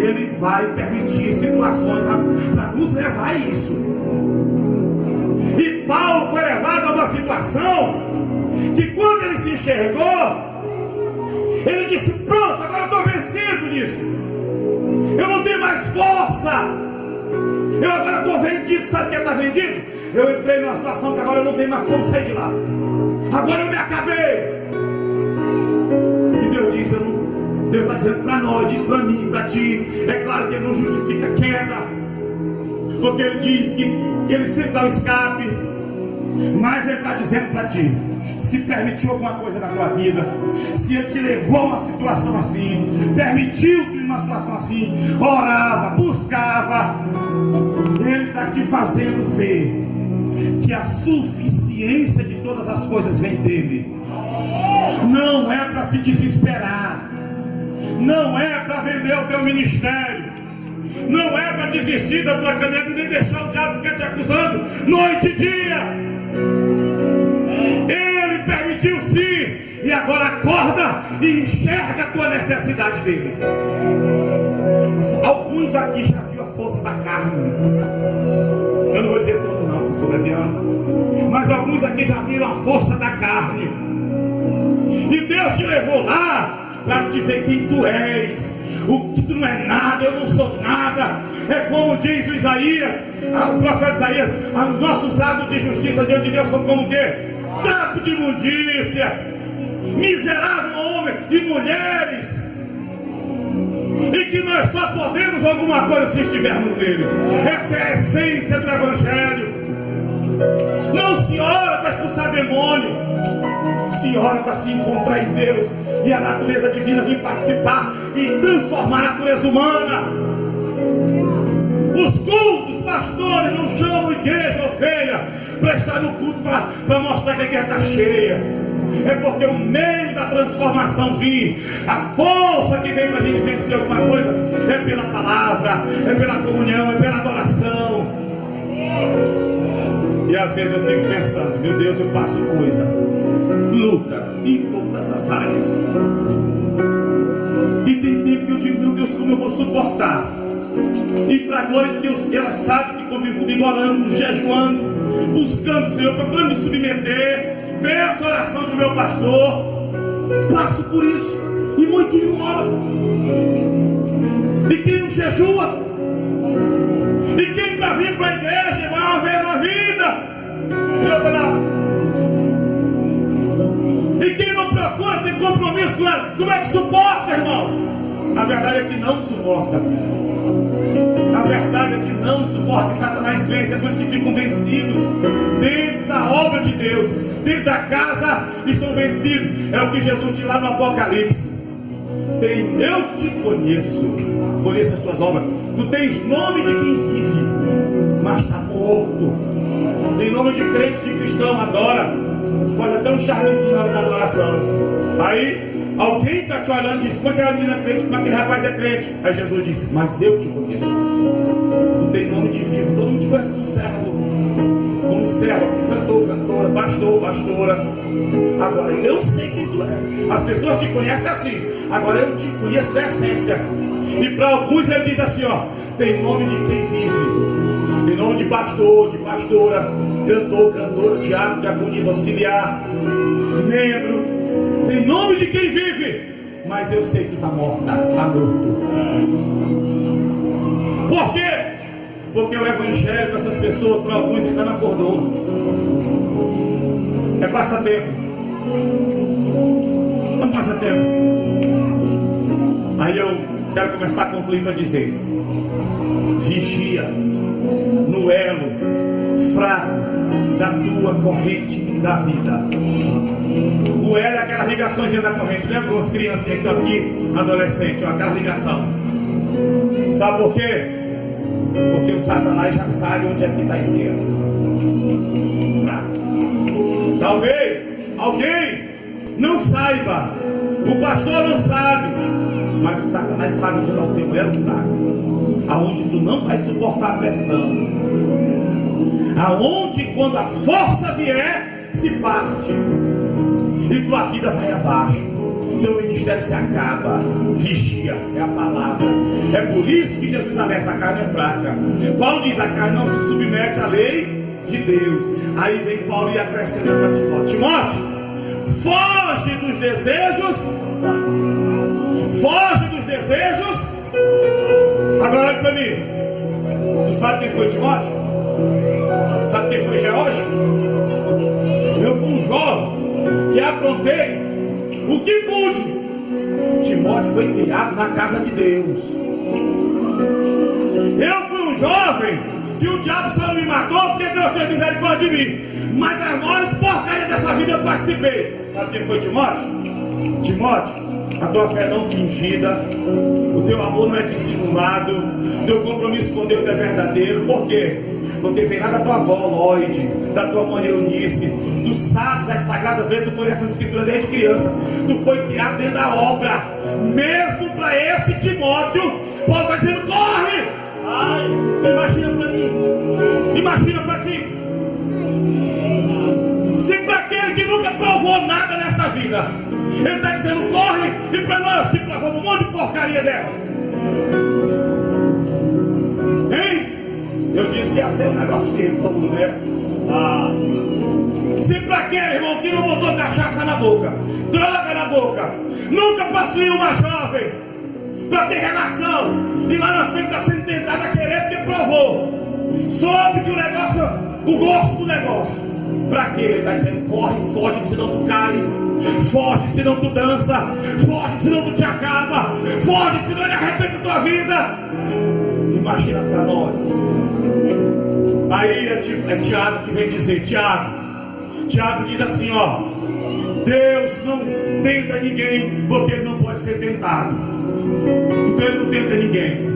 Ele vai permitir situações para nos levar a isso. E Paulo foi levado a uma situação que quando ele se enxergou, ele disse: pronto, agora eu estou vencido nisso. Eu não tenho mais força. Eu agora estou vendido. Sabe o que está vendido? Eu entrei numa situação que agora eu não tenho mais como sair de lá. Agora eu me acabei. E Deus disse, Deus está dizendo para nós, diz para mim, para ti. É claro que Ele não justifica a queda, porque Ele diz que Ele sempre dá o escape. Mas Ele está dizendo para ti, se permitiu alguma coisa na tua vida, se Ele te levou a uma situação assim, permitiu-te uma situação assim, orava, buscava, Ele está te fazendo ver que a suficiência de todas as coisas vem dEle. Não é para se desesperar, não é para vender o teu ministério, não é para desistir da tua caminhada e nem deixar o diabo ficar te acusando noite e dia. Ele permitiu sim, e agora acorda e enxerga a tua necessidade dele. Alguns aqui já viu a força da carne. Eu não vou dizer todo não, porque sou leviano, mas alguns aqui já viram a força da carne. E Deus te levou lá para te ver quem tu és. O que tu não é nada, eu não sou nada. É como diz o Isaías, o profeta Isaías: os nossos atos de justiça diante de Deus são como o quê? Trapo de imundícia, miserável homem e mulheres, e que nós só podemos alguma coisa se estivermos nele. Essa é a essência do Evangelho. Não se ora para expulsar demônio, se ora para se encontrar em Deus, e a natureza divina vir participar e transformar a natureza humana. Os cultos, pastores, não chamam igreja ovelha para estar no culto para mostrar que a igreja está cheia. É porque o meio da transformação vir, a força que vem para a gente vencer alguma coisa, é pela palavra, é pela comunhão, é pela adoração. E às vezes eu fico pensando, meu Deus, eu passo coisa, luta em todas as áreas. E tem tempo que eu digo, meu Deus, como eu vou suportar? E para a glória de Deus, ela sabe que convivo comigo orando, jejuando, buscando o Senhor, procurando me submeter. Peço a oração do meu pastor, passo por isso, e muito ora. E quem não jejua, e quem para vir para a igreja vai ver na vida, e quem não procura ter compromisso com ela, como é que suporta, irmão? A verdade é que não suporta. A verdade é que não suporta. Satanás vence, é por isso que ficam vencidos dentro da obra de Deus, dentro da casa estão vencidos. É o que Jesus diz lá no Apocalipse: eu te conheço, conheço as tuas obras. Tu tens nome de quem vive, mas está morto. Tem nome de crente, de cristão, adora, pode até um charmezinho na hora da adoração. Aí alguém está te olhando e diz: como aquela menina é crente, como aquele rapaz é crente? Aí Jesus disse: mas eu te conheço. Tu tem nome de vivo, todo mundo te conhece como servo, cantor, cantora, pastor, pastora. Agora eu sei quem tu é. As pessoas te conhecem assim. Agora eu te conheço na essência. E para alguns ele diz assim, ó: tem nome de quem vive, tem nome de pastor, de pastora, cantor, cantora, diácono, diaconisa, auxiliar, membro. Tem nome de quem vive, mas eu sei que está morta, está morto. Por quê? Porque o evangelho para essas pessoas, para alguns, ainda não acordou. É passatempo. Não passatempo. Aí eu quero começar a concluir para dizer: vigia no elo fraco da tua corrente da vida. O elo é aquela ligaçãozinha da corrente. Lembra as criancinhas que estão aqui, adolescentes, aquela ligação. Sabe por quê? Porque o Satanás já sabe onde é que está esse elo fraco. Talvez alguém não saiba, o pastor não sabe, mas o Satanás sabe onde está o teu elo fraco, aonde tu não vai suportar a pressão, aonde quando a força vier se parte e tua vida vai abaixo, teu ministério se acaba. Vigia, é a palavra. É por isso que Jesus alerta: a carne é fraca. Paulo diz: a carne não se submete à lei de Deus. Aí vem Paulo e acrescenta para Timóteo: Timóteo, foge dos desejos. Foge dos desejos. Agora olha para mim. Tu sabe quem foi Timóteo? Sabe quem foi Geórgio? Eu fui um jovem aprontei o que pude. Timóteo foi criado na casa de Deus. Eu fui um jovem que o diabo só não me matou porque Deus teve misericórdia de mim. Mas as maiores porcarias dessa vida eu participei. Sabe quem foi Timóteo? Timóteo, a tua fé não fingida, o teu amor não é dissimulado, o teu compromisso com Deus é verdadeiro. Por quê? Porque vem lá da tua avó Lloyd, da tua mãe Eunice. Tu sabes as sagradas letras, tu conheces as escrituras desde criança. Tu foi criado dentro da obra. Mesmo para esse Timóteo, Paulo está dizendo: corre! Imagina para mim, imagina para ti. Se para aquele que nunca provou nada nessa vida, ele está dizendo: corre, e para nós que provamos um monte de porcaria dela. Hein? Eu disse que ia ser um negócio firme, todo mundo, né? Se para aquele irmão que não botou cachaça na boca, droga na boca, nunca possuiu uma jovem para ter relação, e lá na frente está sendo tentado a querer porque provou, soube que o negócio, o gosto do negócio, para aquele ele está dizendo: corre, foge, senão tu cai, foge, senão tu dança, foge, senão tu te acaba, foge, senão ele arrebenta a tua vida. Imagina para nós. Aí é Tiago que vem dizer: Tiago diz assim, ó: Deus não tenta ninguém porque ele não pode ser tentado. Então ele não tenta ninguém.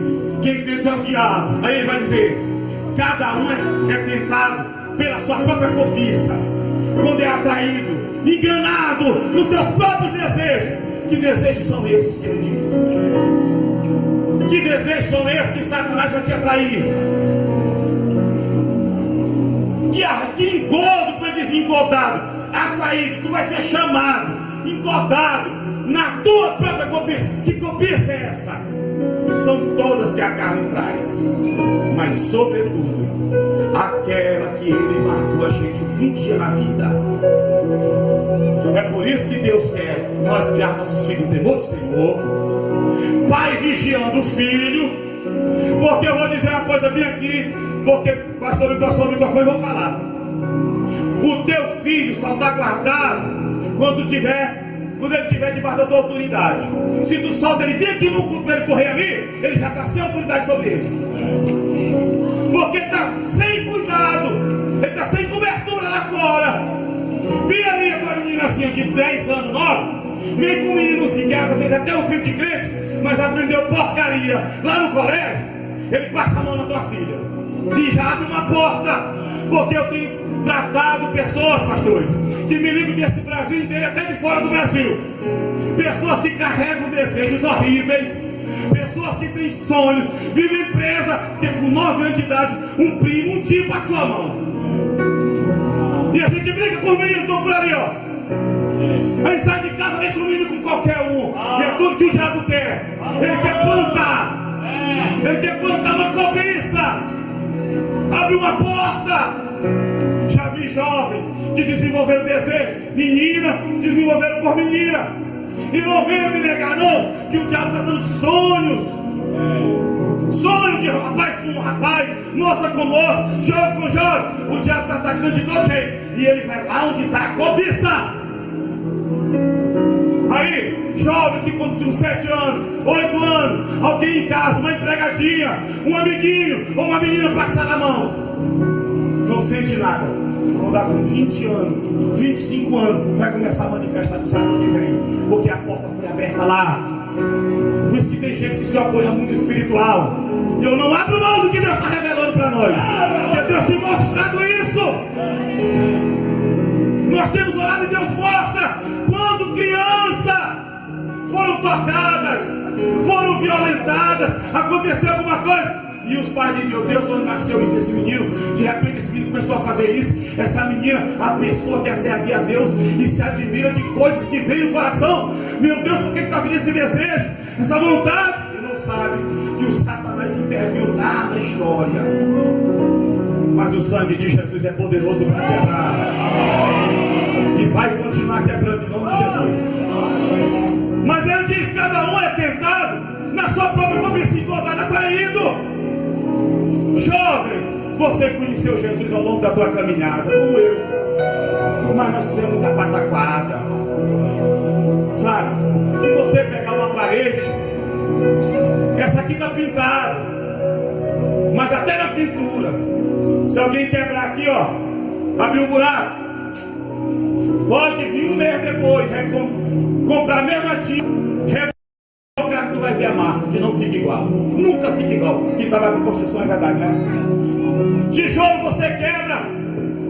Quem tenta é o diabo. Aí ele vai dizer: cada um é tentado pela sua própria cobiça, quando é atraído, enganado nos seus próprios desejos. Que desejos são esses que ele diz? Que desejos são esses que Satanás vai te atrair? Que engodo para desengodado, atraído, tu vai ser chamado, engodado na tua própria cobiça. Que cobiça é essa? São todas que a carne traz, mas sobretudo aquela que ele marcou a gente um dia na vida. É por isso que Deus quer nós criar nossos filhos no temor do Senhor, pai vigiando o filho. Porque eu vou dizer uma coisa bem aqui, porque pastor me passou o microfone e vou falar. O teu filho só está guardado quando ele estiver debaixo da tua autoridade. Se tu solta ele bem aqui no culto para ele correr ali, ele já está sem autoridade sobre ele. Porque está sem cuidado, ele está sem cobertura lá fora. Vem ali com a menina assim de 10 anos, 9, vem com um menino psiquiatra, às vezes até um filho de crente, mas aprendeu porcaria lá no colégio. Ele passa a mão na tua filha e já abre uma porta. Porque eu tenho tratado pessoas, pastores, que me ligam desse Brasil inteiro, até de fora do Brasil. Pessoas que carregam desejos horríveis, pessoas que têm sonhos, vivem presa, porque com 9 anos de idade, um primo, um tio passou a mão. E a gente brinca com o menino, estão por ali, ó. Aí sai de casa, deixa o menino com qualquer um. E é tudo que o diabo quer. Ele quer plantar. Ele quer plantar uma cobiça. Abre uma porta. Já vi jovens que desenvolveram desejo, menina, desenvolveram por menina. E não venha me negar não, que o diabo está dando sonhos. Sonho de rapaz com rapaz, moça com moça, jovem com jovem. O diabo está atacando de todo jeito. E ele vai lá onde está a cobiça. Aí, jovens que quando tinham 7 anos, 8 anos, alguém em casa, uma empregadinha, um amiguinho ou uma menina passar na mão, não sente nada. Quando dá com 20 anos, 25 anos, vai começar a manifestar no sábado que vem, porque a porta foi aberta lá. Por isso que tem gente que se opõe ao mundo espiritual. E eu não abro mão do que Deus está revelando para nós, porque Deus tem mostrado isso. Nós temos orado e Deus mostra. Quando crianças foram tocadas, foram violentadas, aconteceu alguma coisa, e os pais dizem: meu Deus, quando nasceu isso desse menino, de repente esse menino começou a fazer isso. Essa menina, a pessoa quer servir a Deus e se admira de coisas que vêm no coração. Meu Deus, por que está vindo esse desejo, essa vontade? E não sabe que o Satanás interviu lá na história. Mas o sangue de Jesus é poderoso para quebrar, e vai continuar quebrando em nome de Jesus. Mas ele diz: cada um é tentado na sua própria cobiça, engodado, atraído. Jovem, você conheceu Jesus ao longo da tua caminhada, como eu. Mas nós fizemos muita pataquada. Sabe? Se você pegar uma parede, essa aqui está pintada, mas até na pintura, se alguém quebrar aqui, ó, abrir um buraco, pode vir um mês depois, comprar a mesma tinta, tu vai ver a marca, que não fica igual. Nunca fica igual. Quem trabalha com construção é verdade, né? Tijolo você quebra,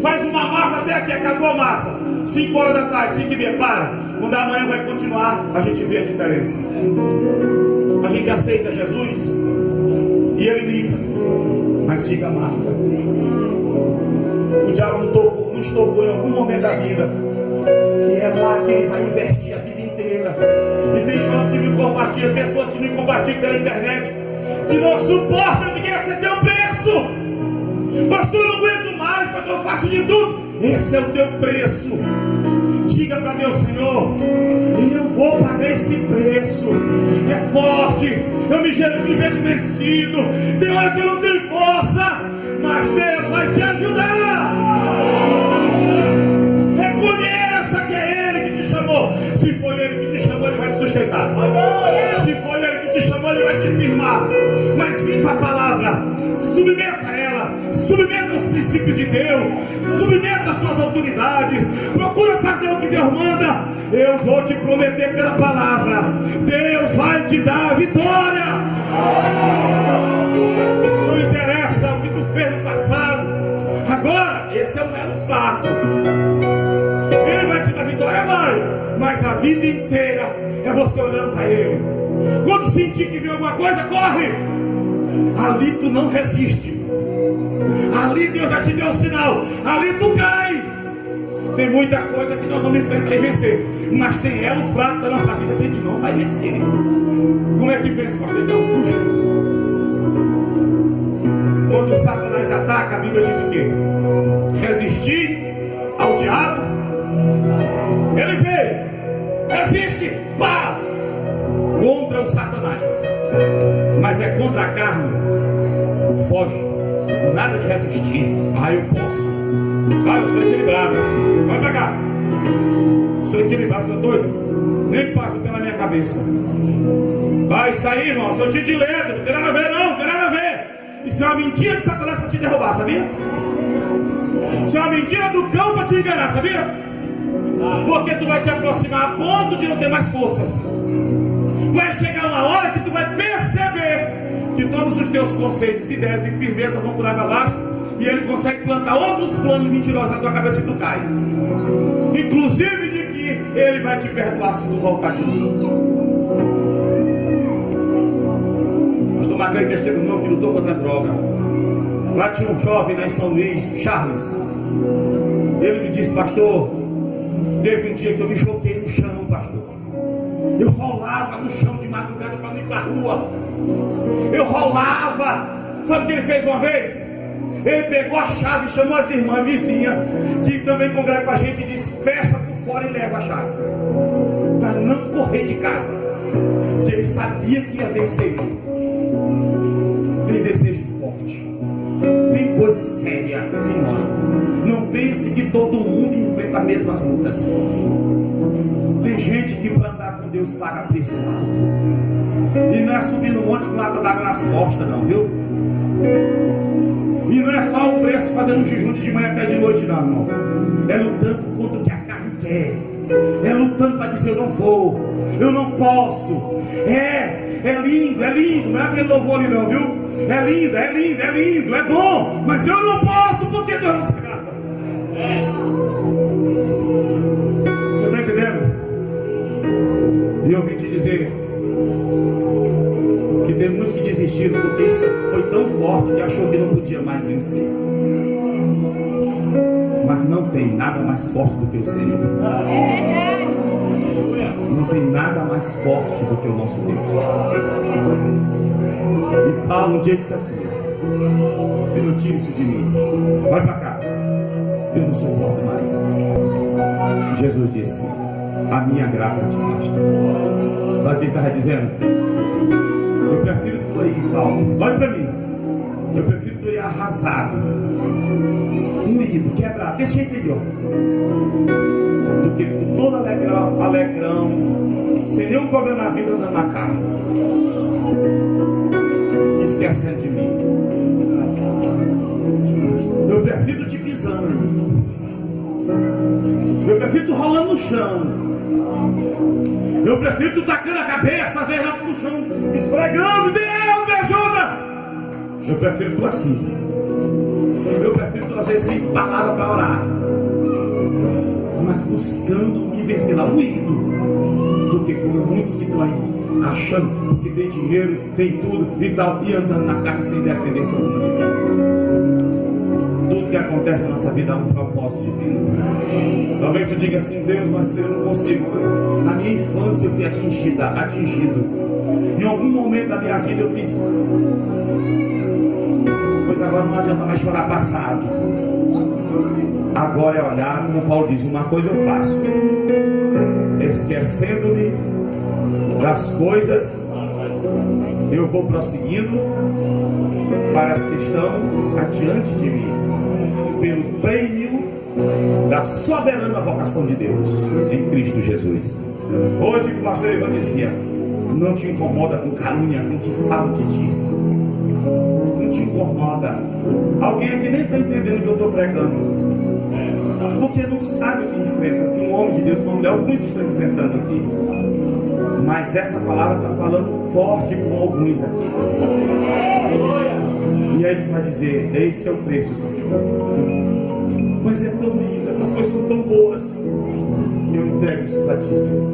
faz uma massa até aqui, acabou a massa. 5 horas da tarde, 5h30, para. Quando amanhã vai continuar, a gente vê a diferença. A gente aceita Jesus e ele limpa, mas fica a marca. O diabo nos tocou em algum momento da vida, e é lá que ele vai invertir a vida inteira. E tem jovens que me compartilham, pessoas que me compartilham pela internet, que não suportam de querer ser teu preço. Pastor, eu não aguento mais, pastor, eu faço de tudo. Esse é o teu preço. Diga para Deus: Senhor, eu vou pagar esse preço. É forte, eu me vejo vencido. Tem hora que eu não tenho força, mas Deus vai te ajudar. Reconheça que é Ele que te chamou. Se foi Ele que te chamou, Ele vai te sustentar. Se foi Ele que te chamou, Ele vai te firmar. Mas viva a palavra, submeta a ela, submeta aos princípios de Deus, submeta às tuas autoridades, procura fazer o que Deus manda. Eu vou te prometer pela palavra, Deus vai te dar a vitória. Não interessa o que tu fez no passado, agora esse é o elo fraco. Ele vai te dar vitória, vai, mas a vida inteira é você olhando para Ele. Quando sentir que vem alguma coisa, corre. Ali tu não resiste. Ali Deus já te deu o sinal. Ali tu cai. Tem muita coisa que nós vamos enfrentar e vencer, mas tem elo fraco da nossa vida que a gente não vai vencer. Como é que vence, pastor? Então, fuja. Quando Satanás ataca, a Bíblia diz o quê? Resistir ao diabo. Ele veio, resiste, pá, contra o Satanás. Mas é contra a carne, foge. Nada de resistir. Eu posso. Eu sou equilibrado. Vai pra cá. Sou equilibrado, tô doido. Nem passa pela minha cabeça. Vai sair, irmão. Sou tio de letra. Não tem nada a ver, não. Não tem nada a ver. Isso é uma mentira de Satanás para te derrubar, sabia? Isso é uma mentira do cão para te enganar, sabia? Porque tu vai te aproximar a ponto de não ter mais forças. Vai chegar uma hora que tu vai perceber que todos os teus conceitos, ideias e firmeza vão por água abaixo, e ele consegue plantar outros planos mentirosos na tua cabeça e tu cai. Inclusive de que ele vai te perdoar se tu voltar de novo. Pastor Maclay testemunhou que lutou contra a droga. Lá tinha um jovem lá em São Luís, Charles. Ele me disse: pastor, teve um dia que eu me joguei no chão, pastor. Eu rolava no chão de madrugada para não ir para a rua. Eu rolava. Sabe o que ele fez uma vez? Ele pegou a chave, chamou as irmãs vizinhas que também congregam com a gente, e disse: fecha por fora e leva a chave, para não correr de casa, porque ele sabia que ia vencer. Tem desejo forte, tem coisa séria em nós. Não pense que todo mundo enfrenta as mesmas lutas. Tem gente que para andar com Deus paga preço alto. E não é subir no monte com lata d'água nas costas, não, viu? E não é só o preço fazendo um jejum de manhã até de noite, não, irmão. É lutando contra o que a carne quer. É lutando para dizer: eu não vou, eu não posso. É lindo, não é aquele louvor ali não, viu? É lindo, é bom, mas eu não posso porque Deus não se agrada. Você está entendendo? E eu vim te dizer que tem muitos que desistiram porque isso foi tão forte que achou que não podia mais vencer. Mas não tem nada mais forte do que o Senhor. Não tem nada mais forte do que o nosso Deus. E Paulo um dia disse assim: Senhor, tira isso de mim. Vai para cá. Eu não suporto mais. Jesus disse: a minha graça te basta. Sabe o que ele estava dizendo? Eu prefiro tu aí, Paulo. Olha para mim. Eu prefiro tu ir arrasado, com ferido, quebrado, desse jeito aí, ó, do que tu todo alegrão, sem nenhum problema na vida, andando na carne, esquecendo de mim. Eu prefiro te pisando aí. Eu prefiro tu rolando no chão. Eu prefiro tu tacando a cabeça, azerrando no chão, esfregando, Deus me ajuda. Eu prefiro tu assim. Eu prefiro tu às vezes sem palavra para orar, mas buscando me vencer lá, moído, do que como muitos que estão aí, achando que tem dinheiro, tem tudo e tal, e andando na carne sem dependência alguma de mim. Tudo que acontece na nossa vida há um propósito divino. Talvez tu diga assim, Deus, mas eu não consigo. Na minha infância eu fui atingido. Em algum momento da minha vida eu fiz, pois agora não adianta mais chorar passado. Agora é olhar, como Paulo diz, uma coisa eu faço, esquecendo-me das coisas, eu vou prosseguindo para as que estão adiante de mim, pelo prêmio da soberana vocação de Deus em Cristo Jesus. Hoje o pastor Ivan dizia, não te incomoda com calúnia, com o que falam de ti. Não te incomoda. Alguém aqui nem está entendendo o que eu estou pregando, porque não sabe o que enfrenta. Um homem de Deus, uma mulher, alguns estão enfrentando aqui, mas essa palavra está falando forte com alguns aqui. E aí tu vai dizer, esse é o preço, Senhor. Mas é tão lindo, essas coisas são tão boas. Eu entrego isso para ti, Senhor,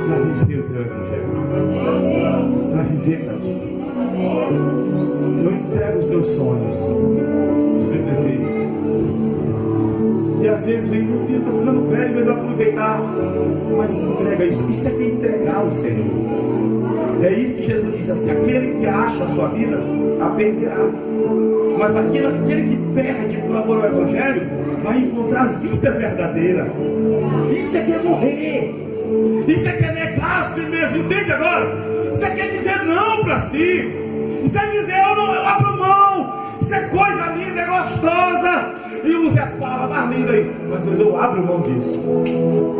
para viver o teu evangelho, para viver para ti. Eu entrego os meus sonhos, os meus desejos. E às vezes vem, meu Deus, estou ficando velho, melhor aproveitar. Mas entrega isso. Isso é que é entregar ao Senhor. É isso que Jesus diz assim: aquele que acha a sua vida, a perderá. Mas aquele que perde por amor ao Evangelho, vai encontrar a vida verdadeira. Isso é que é morrer. Isso é que é negar a si mesmo. Entende agora? Isso é que é dizer não para si. Isso é dizer, eu abro mão. Isso é coisa linda, é gostosa. E use as palavras mais lindas aí. Mas eu abro mão disso.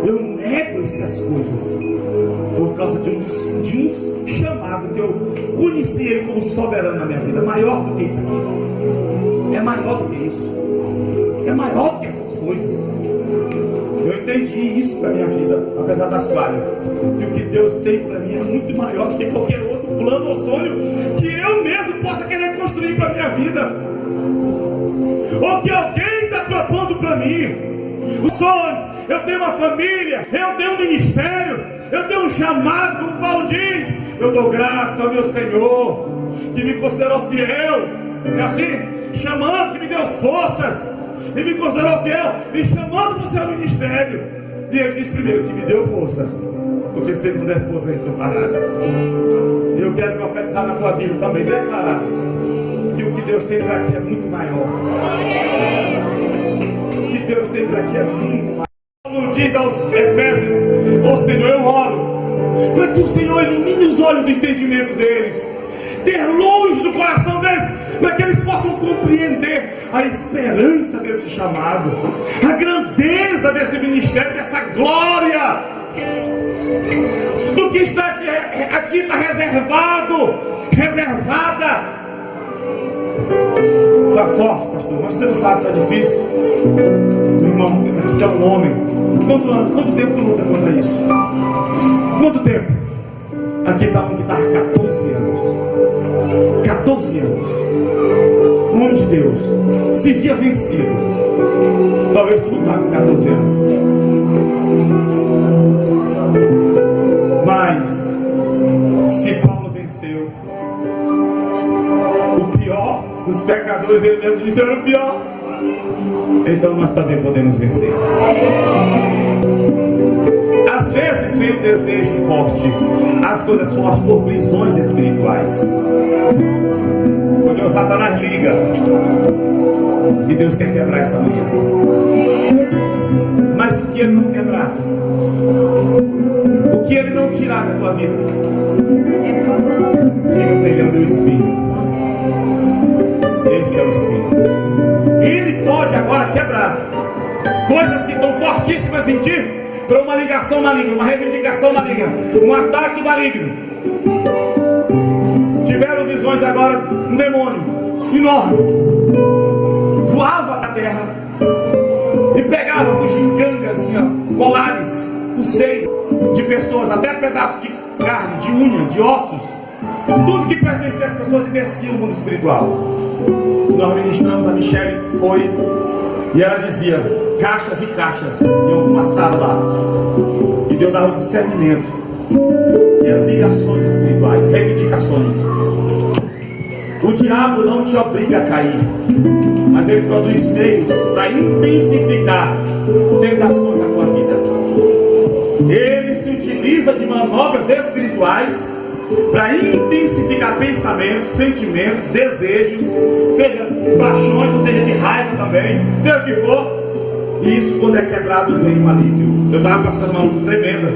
Eu nego essas coisas por causa de um chamado que eu conheci ele como soberano na minha vida. Maior do que isso aqui. É maior do que isso. É maior do que essas coisas. Eu entendi isso para a minha vida, apesar das falhas, que o que Deus tem para mim é muito maior do que qualquer outro plano ou sonho que eu mesmo possa querer construir para a minha vida, ou que alguém está propondo para mim. O sonho, eu tenho uma família, eu tenho um ministério, eu tenho um chamado, como Paulo diz. Eu dou graças ao meu Senhor que me considerou fiel, é assim, chamando, que me deu forças e me considerou fiel, me chamando para o seu ministério. E ele diz primeiro que me deu força, porque se ele não der força, a gente não faz nada. E eu quero profetizar na tua vida também, declarar que o que Deus tem para ti é muito maior. O que Deus tem para ti é muito maior. Como diz aos Efésios, ô Senhor, eu oro para que o Senhor ilumine os olhos do entendimento deles, ter luz no coração deles, para que eles possam compreender a esperança desse chamado, a grandeza desse ministério, dessa glória, do que está a ti está reservado, reservada. Está forte, pastor, mas você não sabe que está difícil. Meu irmão, aqui está um homem. Quanto tempo tu luta contra isso? Quanto tempo? Aqui está um que está há 14 anos. 14 anos. Um homem de Deus. Se via vencido. Talvez tu não está com 14 anos. Mas, se Paulo venceu, o pior dos pecadores, ele mesmo disse, era o pior. Então nós também podemos vencer. Às vezes vem o desejo forte, as coisas fortes por prisões espirituais, porque o Satanás liga e Deus quer quebrar essa manhã. Mas o que ele não quebrar, o que ele não tirar da tua vida, diga para ele: é o meu espinho. Esse é o espinho. Ele pode agora quebrar coisas que estão fortíssimas em ti, para uma ligação maligna, uma reivindicação maligna, um ataque maligno. Tiveram visões agora, um demônio enorme voava para a terra e pegava bugigangas, colares, o seio de pessoas, até pedaços de carne, de unha, de ossos, tudo que pertencia às pessoas, e descia o mundo espiritual. Nós ministramos, a Michele foi e ela dizia caixas e caixas em alguma sala lá, e Deus dava um discernimento, e eram ligações espirituais, reivindicações. O diabo não te obriga a cair, mas ele produz meios para intensificar tentações na tua vida. Ele se utiliza de manobras espirituais para intensificar pensamentos, sentimentos, desejos, seja paixões, ou seja de raiva também, seja o que for. E isso, quando é quebrado, vem um alívio. Eu estava passando uma luta tremenda,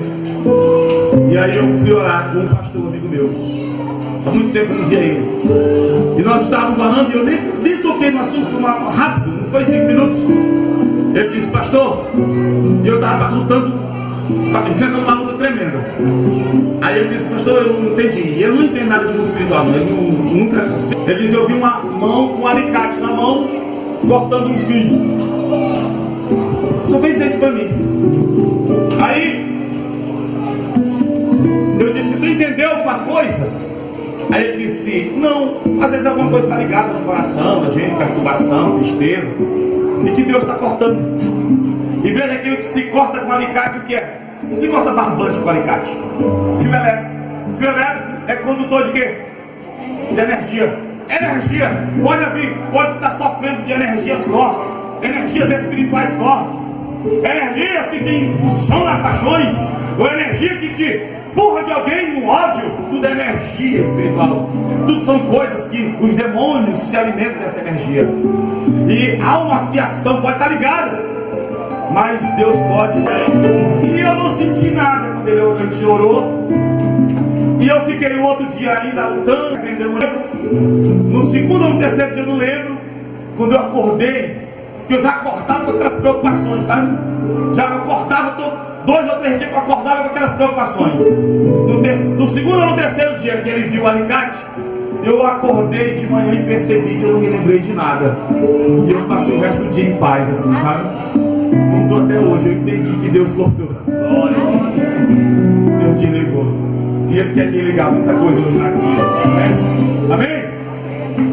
e aí eu fui orar com um pastor amigo meu. Há muito tempo eu não via ele, e nós estávamos orando, e eu nem toquei no assunto, foi rápido, não foi 5 minutos. Ele disse: pastor, e eu estava lutando, enfrentando uma luta tremenda. Aí ele disse: pastor, eu não entendi. E eu não entendo nada de mundo espiritual, nunca. Ele disse: eu vi uma mão com um alicate na mão, cortando um fio. Só fez isso para mim. Aí eu disse: tu entendeu alguma coisa? Aí ele disse: não, às vezes alguma coisa está ligada no coração da gente, perturbação, tristeza, e que Deus está cortando. E veja aquilo que se corta com alicate, o que é? Não se corta barbante com alicate. Fio elétrico. Fio elétrico é condutor de quê? De energia. Energia pode estar sofrendo de energias fortes, energias espirituais fortes, energias que te impulsionam a paixões, ou energia que te empurra de alguém no ódio. Tudo é energia espiritual. Tudo são coisas que os demônios se alimentam dessa energia. E há uma afiação, pode estar ligada, mas Deus pode. E eu não senti nada quando a gente orou. E eu fiquei o outro dia ainda lutando, aprendendo. No segundo ou no terceiro dia, eu não lembro, quando eu acordei, que eu já acordava com aquelas preocupações, sabe? Já acordava, 2 ou 3 dias que eu acordava com aquelas preocupações. No segundo ou no terceiro dia que ele viu o alicate, eu acordei de manhã e percebi que eu não me lembrei de nada. E eu passei o resto do dia em paz, assim, sabe? Não estou até hoje, eu entendi que Deus cortou. Deus desligou. E Ele quer desligar muita coisa hoje na vida, né? Amém?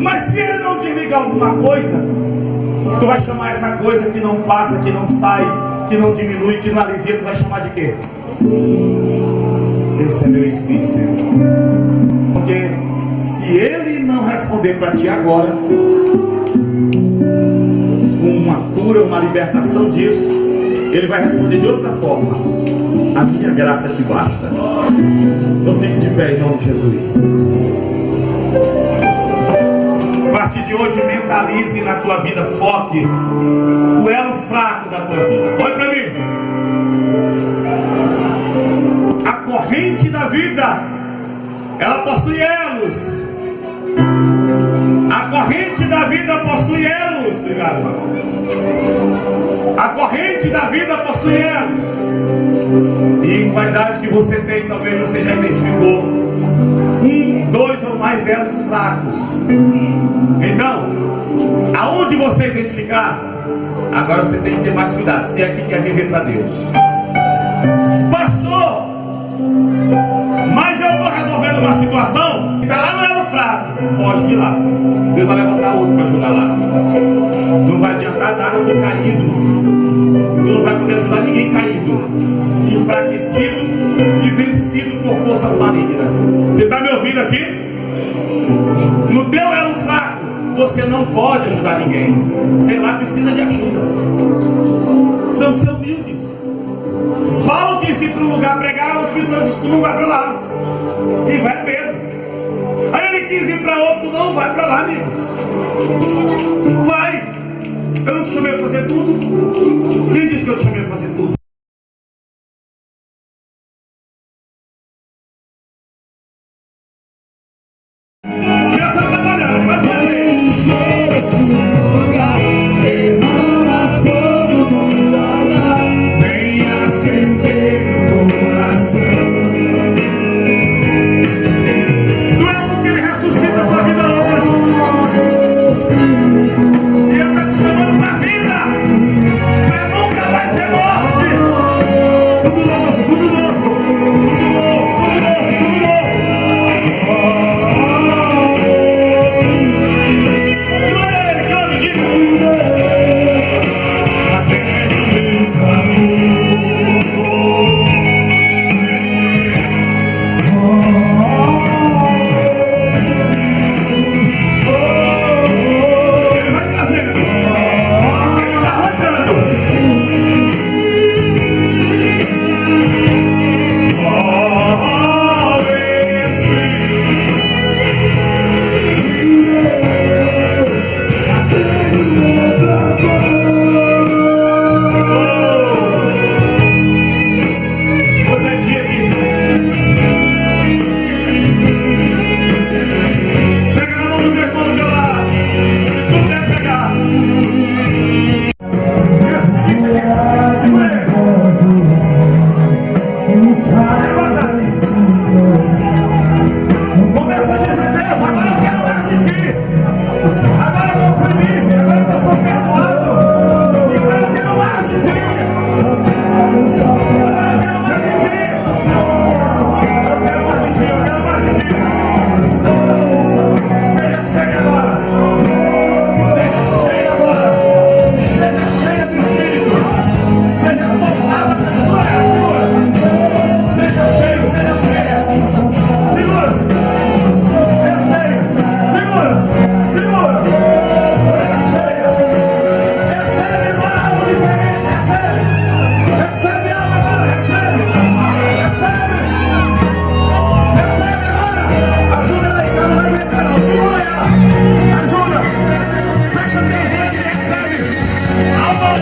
Mas se Ele não desligar alguma coisa, tu vai chamar essa coisa que não passa, que não sai, que não diminui, que não alivia, tu vai chamar de quê? Esse é meu Espírito, Senhor. Porque se Ele não responder para ti agora, uma cura, uma libertação disso, Ele vai responder de outra forma: a minha graça te basta. Então fique de pé em nome de Jesus. A partir de hoje, mentalize na tua vida, foque o elo fraco da tua vida. Olha para mim. A corrente da vida, ela possui elos. A corrente da vida possui elos. Obrigado, mano. A corrente da vida possui elos. E com a idade que você tem, talvez você já identificou 1, 2 ou mais elos fracos. Então, aonde você identificar, agora você tem que ter mais cuidado. Se é que quer viver para Deus. Pastor, mas eu estou resolvendo uma situação e está lá no elo fraco. Foge de lá. Deus vai levantar outro para ajudar lá. Não vai adiantar nada de caído. Tu não vai poder ajudar ninguém caído, enfraquecido e vencido por forças malignas. Você está me ouvindo aqui? No teu elo fraco, você não pode ajudar ninguém. Você lá precisa de ajuda. São ser humildes. Paulo quis ir para um lugar pregar, o Espírito Santo disse: tu não vai para lá. E vai Pedro. Aí ele quis ir para outro: não vai para lá, amigo. Vai. Eu não te chamei para fazer tudo. Quem disse que eu te chamei para fazer tudo? Deus está trabalhando, vai fazer.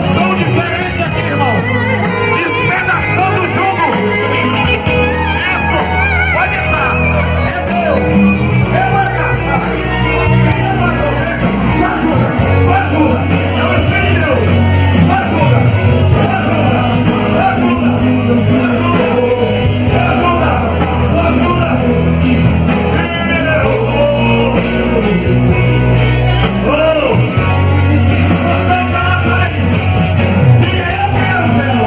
som diferente aqui, irmão. Despedaçando o jugo. Isso. Pode usar. É Deus. É uma caça. É uma correta. Só ajuda. Só ajuda. É o Espírito de Deus. Só ajuda. Só ajuda. Só ajuda. Só ajuda. Só ajuda. Só ajuda. Oh! Você está atrás. Diga eu quero, Senhor.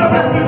para cima.